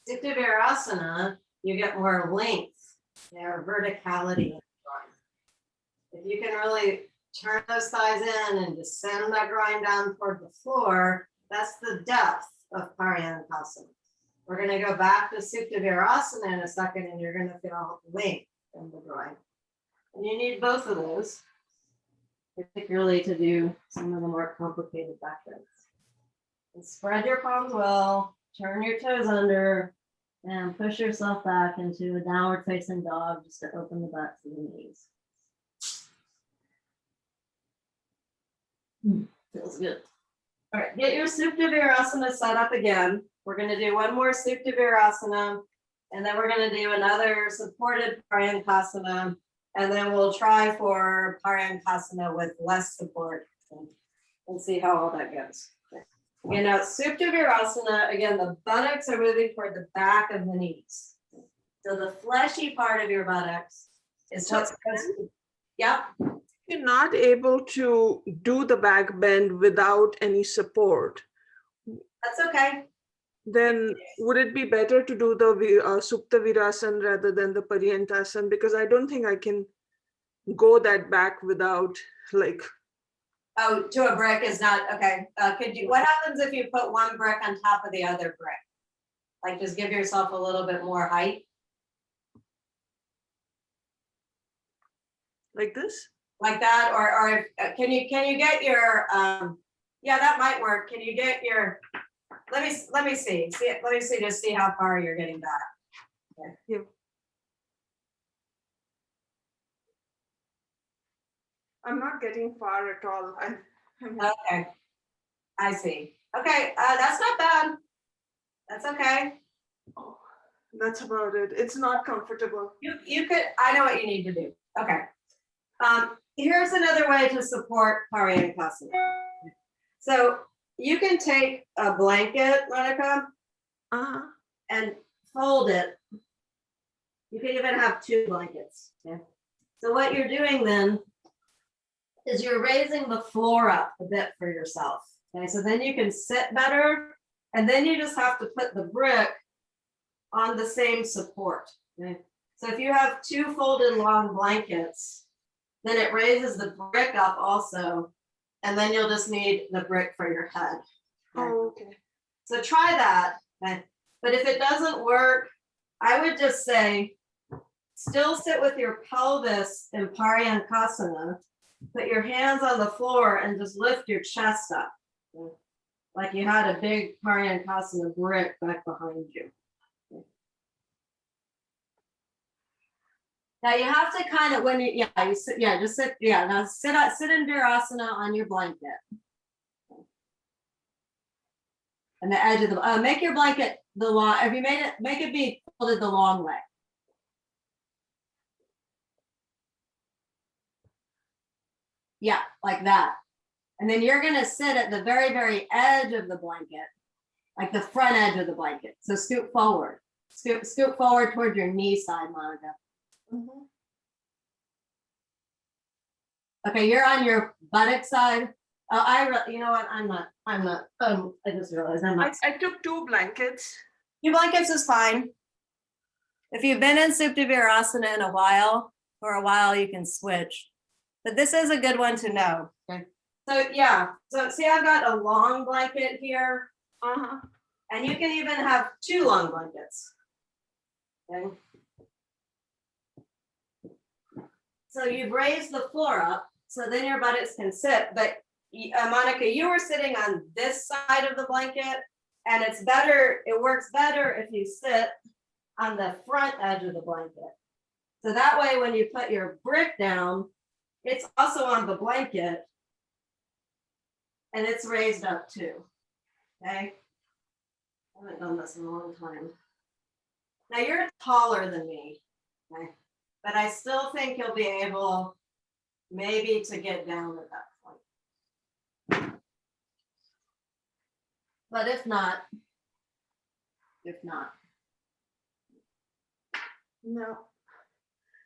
Supta Virasana, you get more length, or verticality in the groin. If you can really turn those thighs in and descend that groin down toward the floor, that's the depth of Paryankasana. We're going to go back to Supta Virasana in a second, and you're going to feel length in the groin. And you need both of those, particularly to do some of the more complicated back bends. And spread your palms well, turn your toes under, and push yourself back into a downward facing dog just to open the butts of the knees. Feels good. All right, get your Supta Virasana set up again. We're going to do one more Supta Virasana, and then we're going to do another supported Paryankasana. And then we'll try for Paryankasana with less support and see how all that goes. Okay, now Supta Virasana, again, the buttocks are moving toward the back of the knees. So the fleshy part of your buttocks is what's supposed to, yep. You're not able to do the back bend without any support. That's okay. then would it be better to do the Supta Virasana rather than the Paryantasana? Because I don't think I can go that back without like, Oh, to a brick is not, okay. Could you, what happens if you put one brick on top of the other brick? Like just give yourself a little bit more height, like this? like that, or can you get your, yeah, that might work. Can you get your, let me see, just see how far you're getting back. Okay. Yeah. I'm not getting far at all. Okay, I see. Okay, that's not bad. That's okay. Oh, that's about it. It's not comfortable. You could, I know what you need to do. Okay. Here's another way to support Paryantasana. So you can take a blanket, Monica, Uh-huh. and fold it. You can even have 2 blankets. Okay. So what you're doing then is you're raising the floor up a bit for yourself. Okay, so then you can sit better, and then you just have to put the brick on the same support. Okay. So if you have 2 folded long blankets, then it raises the brick up also, and then you'll just need the brick for your head. Okay. Oh, okay. So try that. Okay. But if it doesn't work, I would just say, still sit with your pelvis in Paryantasana, put your hands on the floor and just lift your chest up. Okay. Like you had a big Paryantasana brick back behind you. Okay. Now you have to kind of, when you sit, just sit, now sit in Virasana on your blanket. And the edge of the, make your blanket the long, if you made it, make it be folded the long way. Yeah, like that. And then you're gonna sit at the very, very edge of the blanket, like the front edge of the blanket. So scoot forward, scoot forward towards your knee side, Monica. Mm-hmm. Okay, you're on your buttock side. Oh, you know what? I'm not. I just realized I'm not. I took 2 blankets. 2 blankets is fine. If you've been in Supta Virasana in a while, for a while, you can switch. But this is a good one to know. Okay. So yeah, so see, I've got a long blanket here. Uh-huh. And you can even have 2 long blankets. Okay. So you've raised the floor up, so then your buttocks can sit. But Monica, you were sitting on this side of the blanket, and it's better, it works better if you sit on the front edge of the blanket. So that way, when you put your brick down, it's also on the blanket, and it's raised up too. Okay. I haven't done this in a long time. Now you're taller than me, okay? But I still think you'll be able maybe to get down at that point. But if not. No.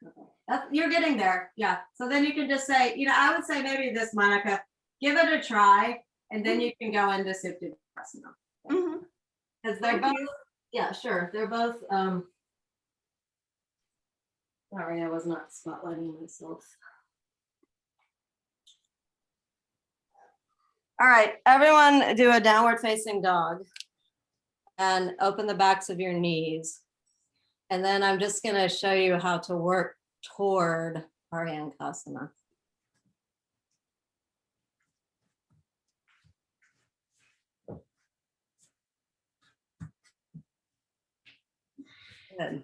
Okay. You're getting there, yeah. So then you can just say, I would say maybe this, Monica, give it a try, and then you can go into Supta Virasana. Mm-hmm. Because they're both, yeah, sure. They're both, sorry, I was not spotlighting myself. All right, everyone do a downward facing dog and open the backs of your knees. And then I'm just gonna show you how to work toward Paryantasana. Good.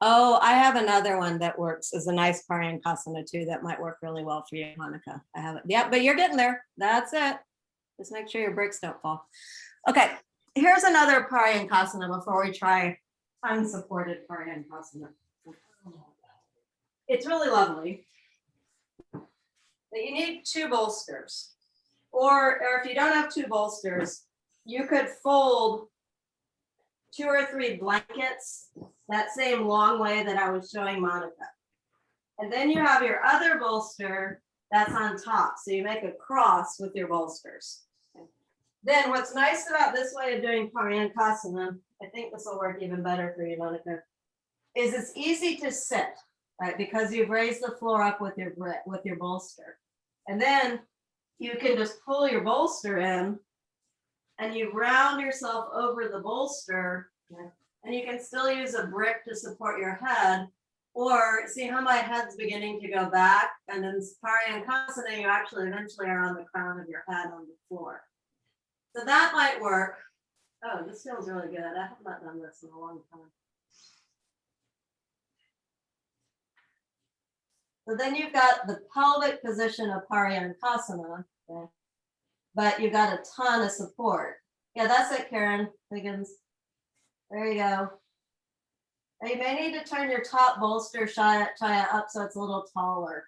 Oh, I have another one that works as a nice Paryantasana too. That might work really well for you, Monica. I have it. Yeah, but you're getting there. That's it. Just make sure your bricks don't fall. Okay, here's another Paryantasana before we try unsupported Paryantasana. It's really lovely. But you need 2 bolsters. Or if you don't have 2 bolsters, you could fold 2 or 3 blankets that same long way that I was showing Monica. And then you have your other bolster that's on top. So you make a cross with your bolsters. Then what's nice about this way of doing Paryankasana, I think this will work even better for you, Monica, is it's easy to sit, right? Because you've raised the floor up with your bolster. And then you can just pull your bolster in and you round yourself over the bolster, and you can still use a brick to support your head. Or see how my head's beginning to go back, and in Paryankasana, you actually eventually are on the crown of your head on the floor. So that might work. Oh, this feels really good. I have not done this in a long time. So then you've got the pelvic position of Paryankasana, okay? But you've got a ton of support. Yeah, that's it, Karen Higgins. There you go. Now you may need to turn your top bolster Chaya up so it's a little taller.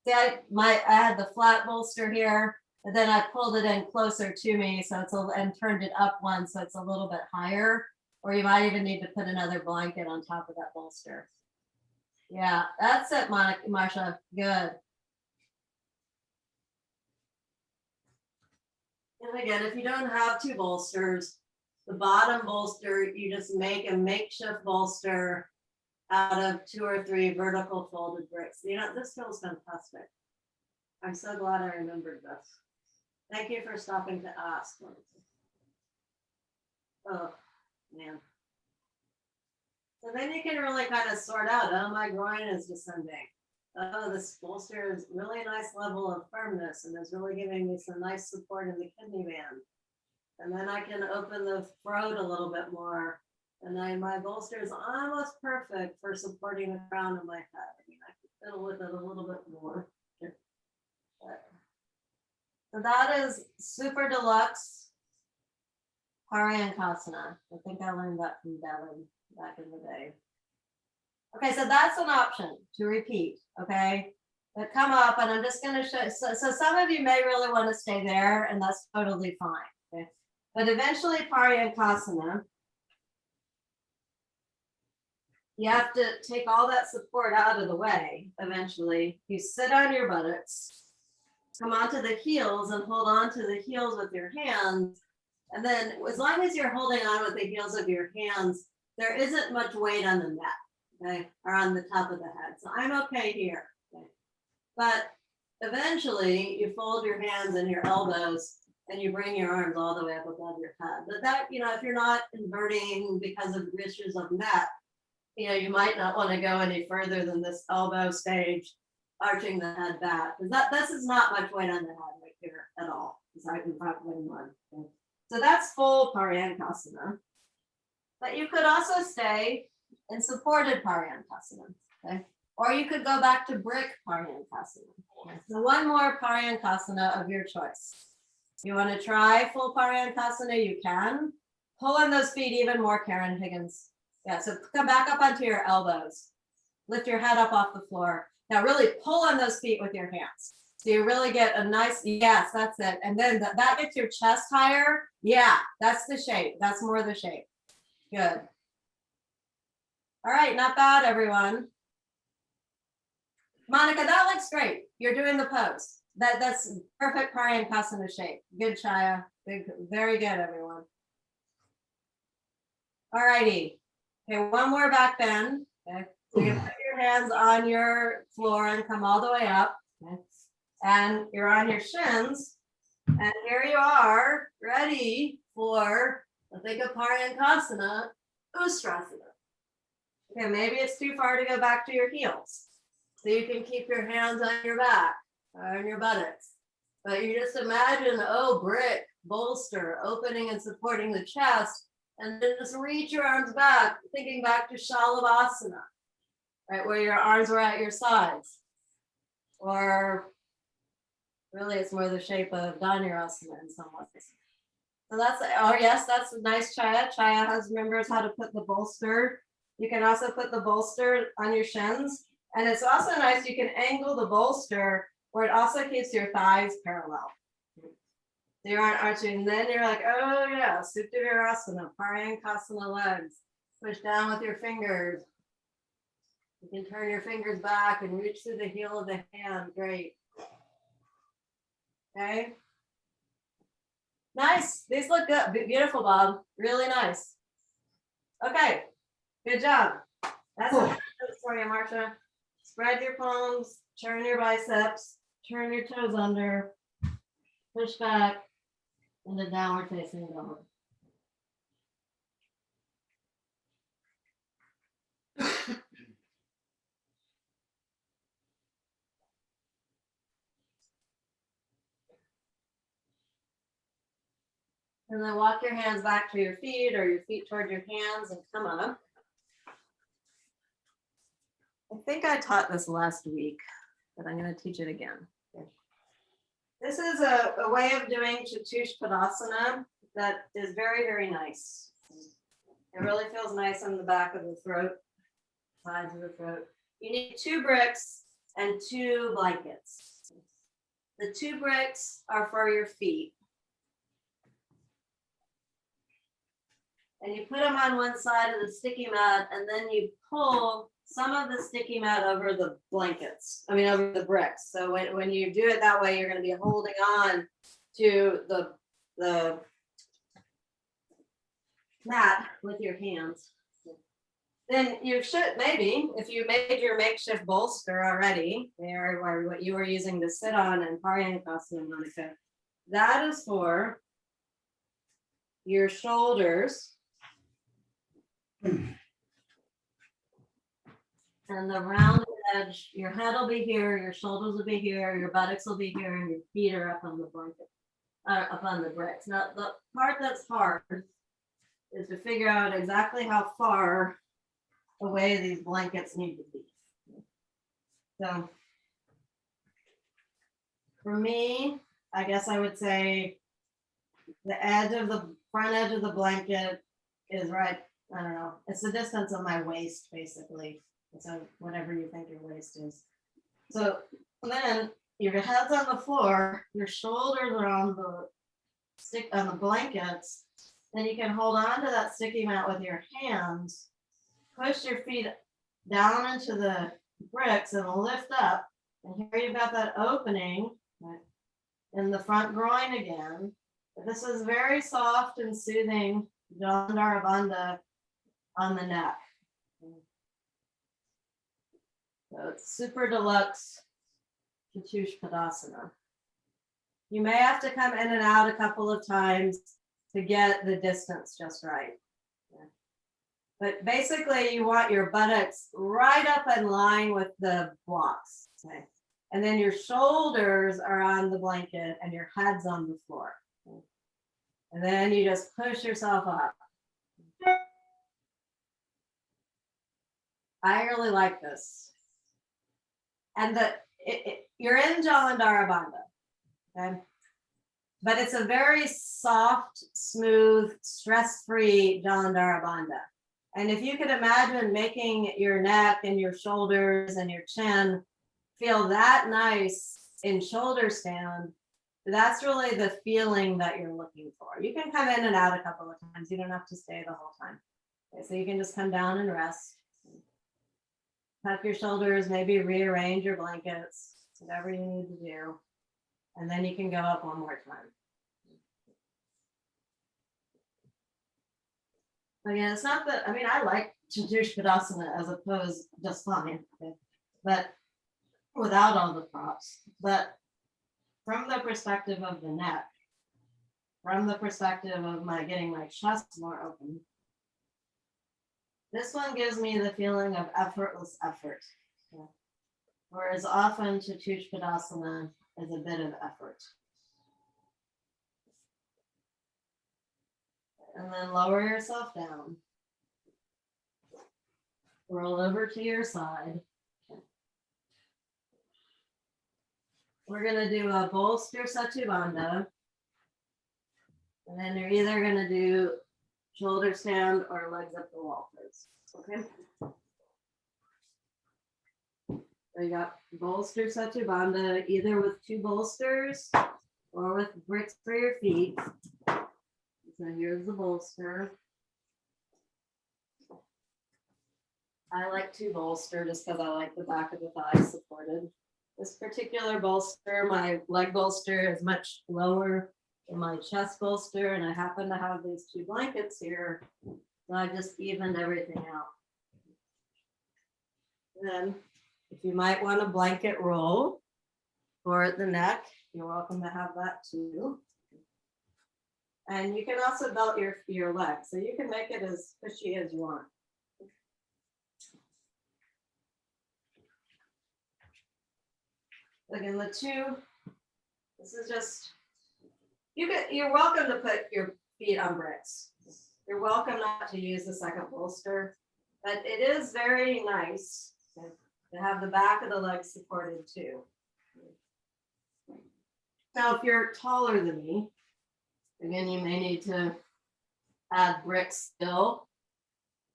See, I had the flat bolster here, and then I pulled it in closer to me, so it's and turned it up one, so it's a little bit higher. Or you might even need to put another blanket on top of that bolster. Yeah, that's it, Marsha. Good. And again, if you don't have two bolsters, the bottom bolster, you just make a makeshift bolster out of 2 or 3 vertical folded bricks. You know, this feels fantastic. I'm so glad I remembered this. Thank you for stopping to ask. Oh, man. So then you can really kind of sort out, oh, my groin is descending. Oh, this bolster is really a nice level of firmness and is really giving me some nice support in the kidney band. And then I can open the throat a little bit more. And then my bolster is almost perfect for supporting the crown of my head. I mean, I can fiddle with it a little bit more. So that is super deluxe Paryankasana. I think I learned that from Devin back in the day. Okay, so that's an option to repeat, okay? But come up, and I'm just gonna show, so some of you may really want to stay there, and that's totally fine, okay? But eventually Paryankasana, you have to take all that support out of the way eventually. You sit on your buttocks, come onto the heels and hold on to the heels with your hands. And then as long as you're holding on with the heels of your hands, there isn't much weight on the neck, okay, or on the top of the head. So I'm okay here, okay? But eventually you fold your hands and your elbows and you bring your arms all the way up above your head. But that, you know, if you're not inverting because of issues of neck, you know, you might not want to go any further than this elbow stage, arching the head back. Because this is not much weight on the head right here at all. Aside from probably one. Okay. So that's full Paryankasana. But you could also stay in supported Paryankasana. Okay? Or you could go back to brick Paryankasana. Okay? So one more Paryankasana of your choice. You want to try full Paryankasana, you can. Pull on those feet even more, Karen Higgins. Yeah, so come back up onto your elbows. Lift your head up off the floor. Now really pull on those feet with your hands. So you really get a nice, yes, that's it. And then that gets your chest higher. Yeah, that's the shape. That's more the shape. Good. All right, not bad, everyone. Monica, that looks great. You're doing the pose. That's perfect Paryankasana shape. Good, Chaya. Very good, everyone. All righty. Okay, one more back bend. Okay, so you put your hands on your floor and come all the way up. Okay. And you're on your shins. And here you are, ready for, think of Paryankasana, Ustrasana. Okay, maybe it's too far to go back to your heels. So you can keep your hands on your back, or on your buttocks. But you just imagine, oh, brick, bolster, opening and supporting the chest. And then just reach your arms back, thinking back to Shalabhasana, right, where your arms were at your sides. Or really, it's more the shape of Dhanurasana in some ways. So that's, oh yes, that's a nice Chaya. Chaya remembers how to put the bolster. You can also put the bolster on your shins. And it's also nice, you can angle the bolster where it also keeps your thighs parallel. So you aren't arching, and then you're like, oh yeah, Supta Virasana, Paryankasana legs. Push down with your fingers. You can turn your fingers back and reach through the heel of the hand. Great. Okay. Nice. These look good. Beautiful, Bob. Really nice. Okay. Good job. That's what for you, Marcia. Spread your palms, turn your biceps, turn your toes under, push back, and the downward facing dog. And then walk your hands back to your feet or your feet toward your hands and come up. I think I taught this last week, but I'm going to teach it again. Okay. This is a way of doing Chaturanga that is very, very nice. It really feels nice on the back of the throat, sides of the throat. You need 2 bricks and 2 blankets. The 2 bricks are for your feet. And you put them on one side of the sticky mat, and then you pull some of the sticky mat over the blankets, over the bricks. So when you do it that way, you're going to be holding on to the mat with your hands. Then you should, maybe, if you made your makeshift bolster already, or what you were using to sit on in Paryankasana, Monica, that is for your shoulders. And the round edge, your head will be here, your shoulders will be here, your buttocks will be here, and your feet are up on the blanket, up on the bricks. Now, the part that's hard is to figure out exactly how far away these blankets need to be. So, for me, I guess I would say the edge of the front edge of the blanket is right, I don't know, it's the distance of my waist, basically. So whatever you think your waist is. So then your head's on the floor, your shoulders are on the blankets, then you can hold on to that sticky mat with your hands, push your feet down into the bricks and lift up. And here you've got that opening in the front groin again. But this is very soft and soothing Jalandhara Bandha on the neck. So it's super deluxe Chaturanga. You may have to come in and out a couple of times to get the distance just right. Yeah. But basically you want your buttocks right up in line with the blocks. Okay? And then your shoulders are on the blanket and your head's on the floor. Okay? And then you just push yourself up. I really like this. And you're in Jalandhara Bandha, okay? But it's a very soft, smooth, stress-free Jalandhara Bandha. And if you could imagine making your neck and your shoulders and your chin feel that nice in shoulder stand, that's really the feeling that you're looking for. You can come in and out a couple of times. You don't have to stay the whole time. Okay, so you can just come down and rest. Tuck your shoulders, maybe rearrange your blankets, whatever you need to do. And then you can go up one more time. Again, it's not that, I like Chaturanga as opposed just fine, okay? But without all the props. But from the perspective of the neck, from the perspective of getting my chest more open, this one gives me the feeling of effortless effort. Yeah. Whereas often Chaturanga is a bit of effort. And then lower yourself down. Roll over to your side. We're going to do a bolster Satubandha. And then you're either going to do shoulder stand or legs up the wall first. Okay. So you got bolster Satubandha, either with 2 bolsters or with bricks for your feet. So here's the bolster. I like 2 bolster just because I like the back of the thighs supported. This particular bolster, my leg bolster, is much lower in my chest bolster, and I happen to have these two blankets here. So I just evened everything out. Then, if you might want a blanket roll for the neck, you're welcome to have that too. And you can also belt your legs, so you can make it as cushy as you want. Again, the two, this is just, you're welcome to put your feet on bricks. You're welcome not to use the second bolster, but it is very nice to have the back of the legs supported too. Now, if you're taller than me, again, you may need to add bricks still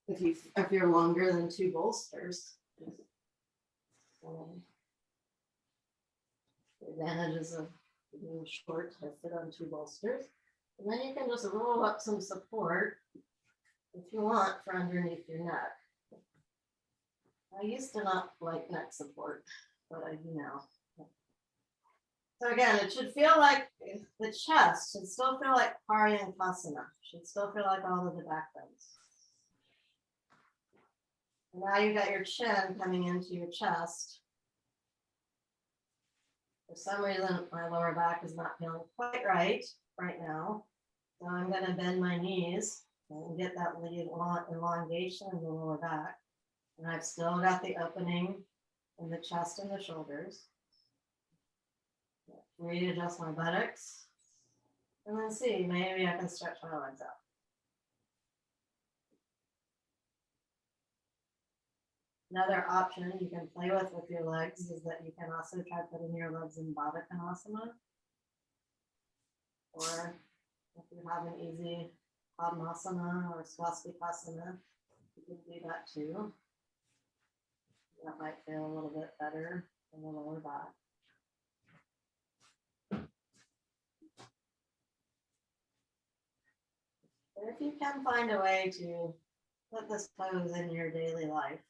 if you're longer than two bolsters. The advantages of being short to fit on two bolsters. And then you can just roll up some support if you want for underneath your neck. I used to not like neck support, but I do now. So again, it should feel like the chest should still feel like Virasana. Should still feel like all of the back bones. And now you got your chin coming into your chest. For some reason, my lower back is not feeling quite right now. So I'm going to bend my knees and get that elongation in the lower back. And I've still got the opening in the chest and the shoulders. Readjust my buttocks. And then see, maybe I can stretch my legs out. Another option you can play with your legs is that you can also try putting your legs in Bhujangasana. Or if you have an easy Tadasana or Shavasana, you can do that too. That might feel a little bit better in the lower back. But if you can find a way to put this pose in your daily life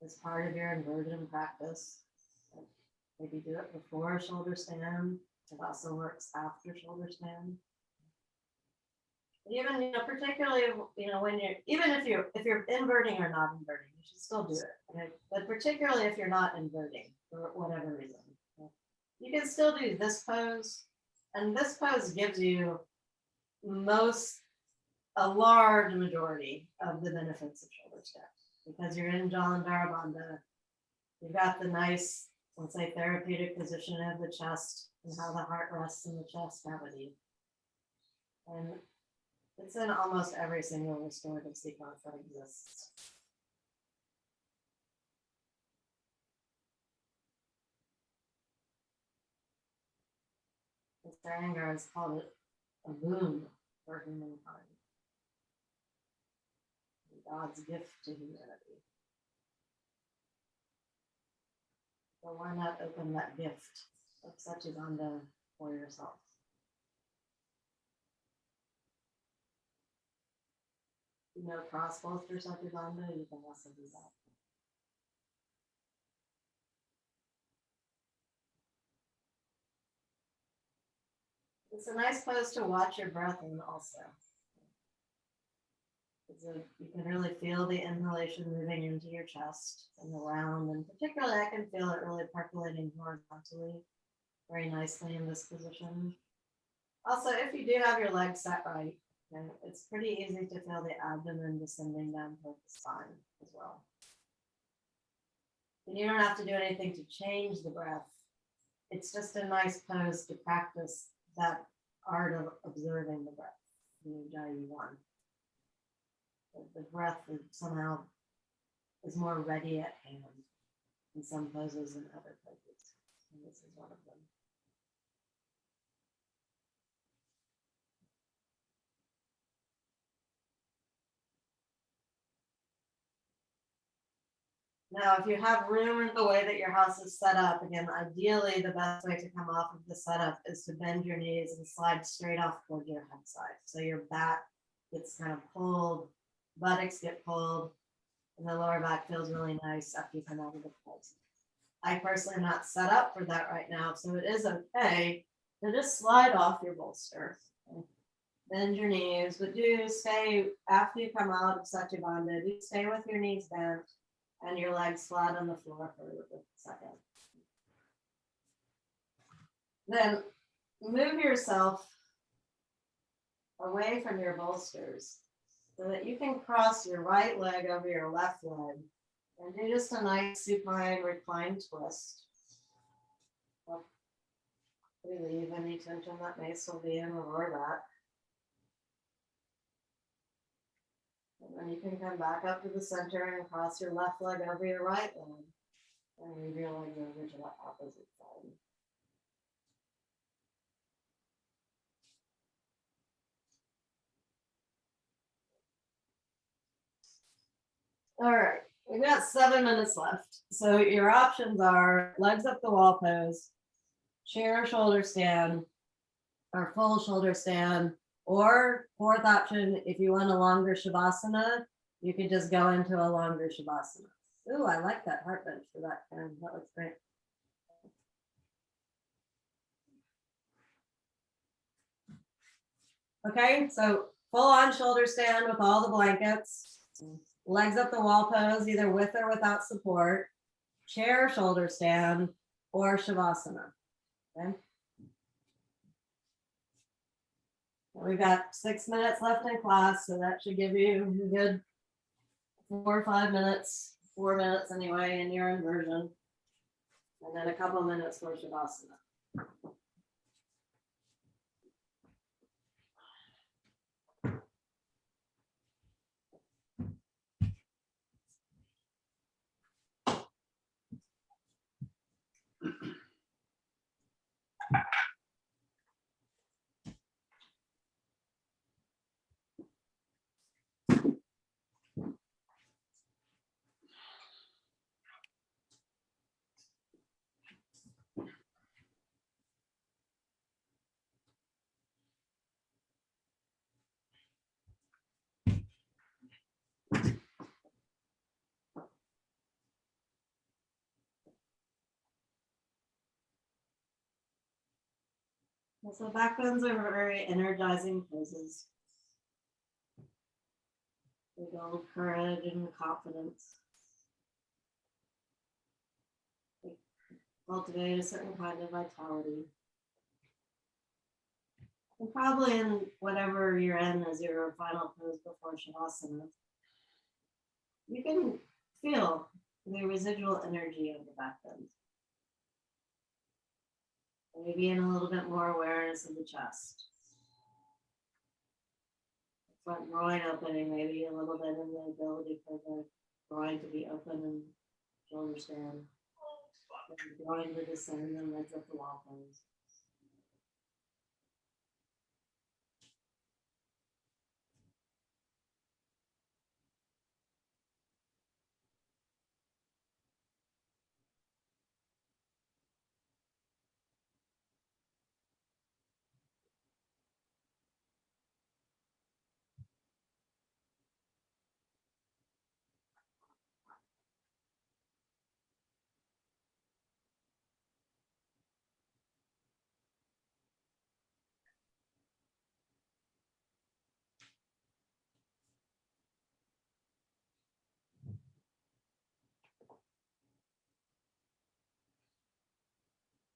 as part of your inversion practice, maybe do it before a shoulder stand. It also works after shoulder stand. Even, particularly, when even if you're inverting or not inverting, you should still do it. Okay? But particularly if you're not inverting for whatever reason, okay? You can still do this pose, and this pose gives you a large majority of the benefits of shoulder stand because you're in Jalandhara Bandha. You've got the nice, let's say, therapeutic position of the chest and how the heart rests in the chest cavity. And it's in almost every single restorative sequence that exists. Iyengar has called it a boon for humankind. God's gift to humanity. So why not open that gift of Satchidananda for yourself? You know, cross bolster Satchidananda, you can also do that. It's a nice pose to watch your breath in also. You can really feel the inhalation moving into your chest and around, and particularly I can feel it really percolating horizontally very nicely in this position. Also, if you do have your legs set right, it's pretty easy to feel the abdomen descending down toward the spine as well. And you don't have to do anything to change the breath. It's just a nice pose to practice that art of observing the breath, the Ujjayi one. The breath somehow is more ready at hand in some poses than other poses. And this is one of them. Now, if you have room in the way that your house is set up, again, ideally the best way to come off of the setup is to bend your knees and slide straight off toward your head side. So your back gets kind of pulled, buttocks get pulled, and the lower back feels really nice after you come out of the pose. I personally am not set up for that right now, so it is okay So just slide off your bolster. Bend your knees, but do stay, after you come out of Satyabandha, do stay with your knees bent and your legs flat on the floor for a second. Then move yourself away from your bolsters so that you can cross your right leg over your left leg and do just a nice supine reclined twist. Relieve any tension that may still be in the lower back. And then you can come back up to the center and cross your left leg over your right leg and move your leg over to the opposite side. All right, we've got 7 minutes left. So your options are legs up the wall pose, chair or shoulder stand, or full shoulder stand, or fourth option, if you want a longer Shavasana, you could just go into a longer Shavasana. Ooh, I like that heart bench for that kind. That looks great. Okay, so full on shoulder stand with all the blankets, legs up the wall pose, either with or without support, chair, shoulder stand, or Shavasana. Okay. We've got 6 minutes left in class, so that should give you a good 4 or 5 minutes, 4 minutes anyway in your inversion, and then a couple minutes for Shavasana. So back bends are very energizing poses. They build courage and confidence. They cultivate a certain kind of vitality. And probably in whatever you're in as your final pose before Shavasana, you can feel the residual energy of the back bend. Maybe in a little bit more awareness of the chest. Front groin opening, maybe a little bit in the ability for the groin to be open and shoulder stand. And groin to descend and legs up the wall pose.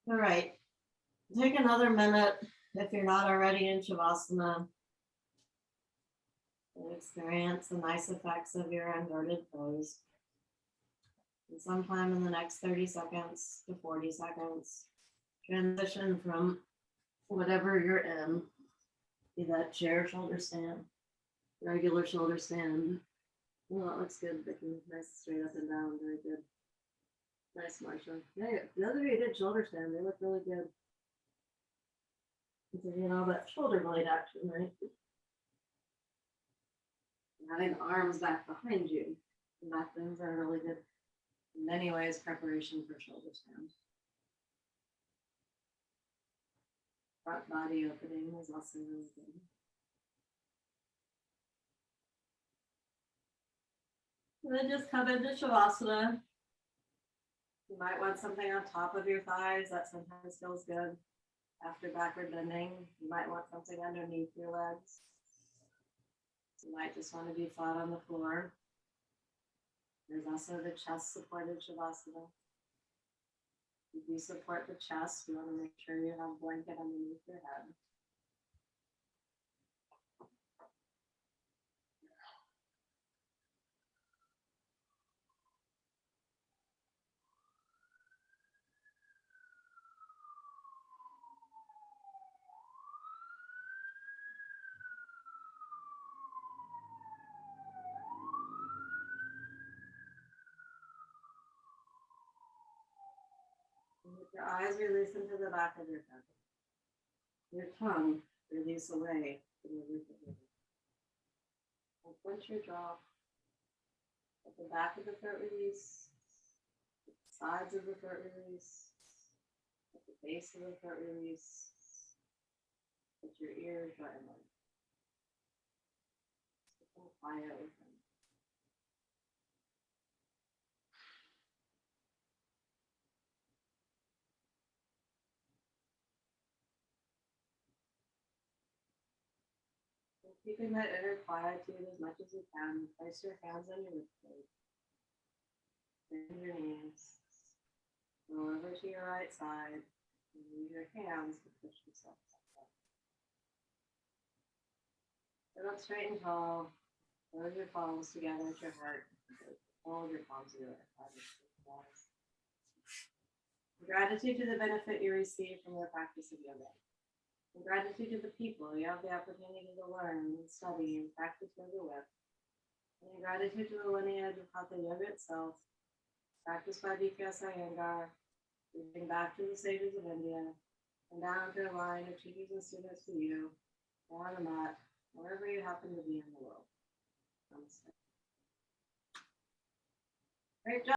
All right, take another minute if you're not already in Shavasana and experience the nice effects of your inverted pose. And sometime in the next 30 seconds to 40 seconds, transition from whatever you're in, be that chair, shoulder stand, regular shoulder stand. Well, that looks good, Vicky. Nice straight up and down, very good. Nice, Marsha. Yeah, the other you did shoulder stand, they look really good. You know, that shoulder blade action, right? And having the arms back behind you, the back things are really good. In many ways, preparation for shoulder stand. Front body opening is also really good. And then just come into Shavasana. You might want something on top of your thighs. That sometimes feels good. After backward bending, you might want something underneath your legs. You might just want to be flat on the floor. There's also the chest supported Shavasana. If you support the chest, you want to make sure you have a blanket underneath your head. And with your eyes release into the back of your head. Your tongue release away from the roof of your head. And once your jaw, at the back of the throat release, at the sides of the throat release, at the base of the throat release, at your ears dry inward. Become quiet within. Keeping that inner quietude as much as you can, place your hands on your ribcage. Bend your knees. Go over to your right side and use your hands to push yourself up. Sit up straight and tall. Close your palms together at your heart. Hold your palms together. Gratitude to the benefit you receive from your practice of yoga. And gratitude to the people you have the opportunity to learn and study and practice yoga with. And gratitude to the lineage of Hatha Yoga itself, practiced by Iyengar, reaching back to the sages of India, and down to a line of teachers and students to you, or on the mat, wherever you happen to be in the world. Namaste. Great job.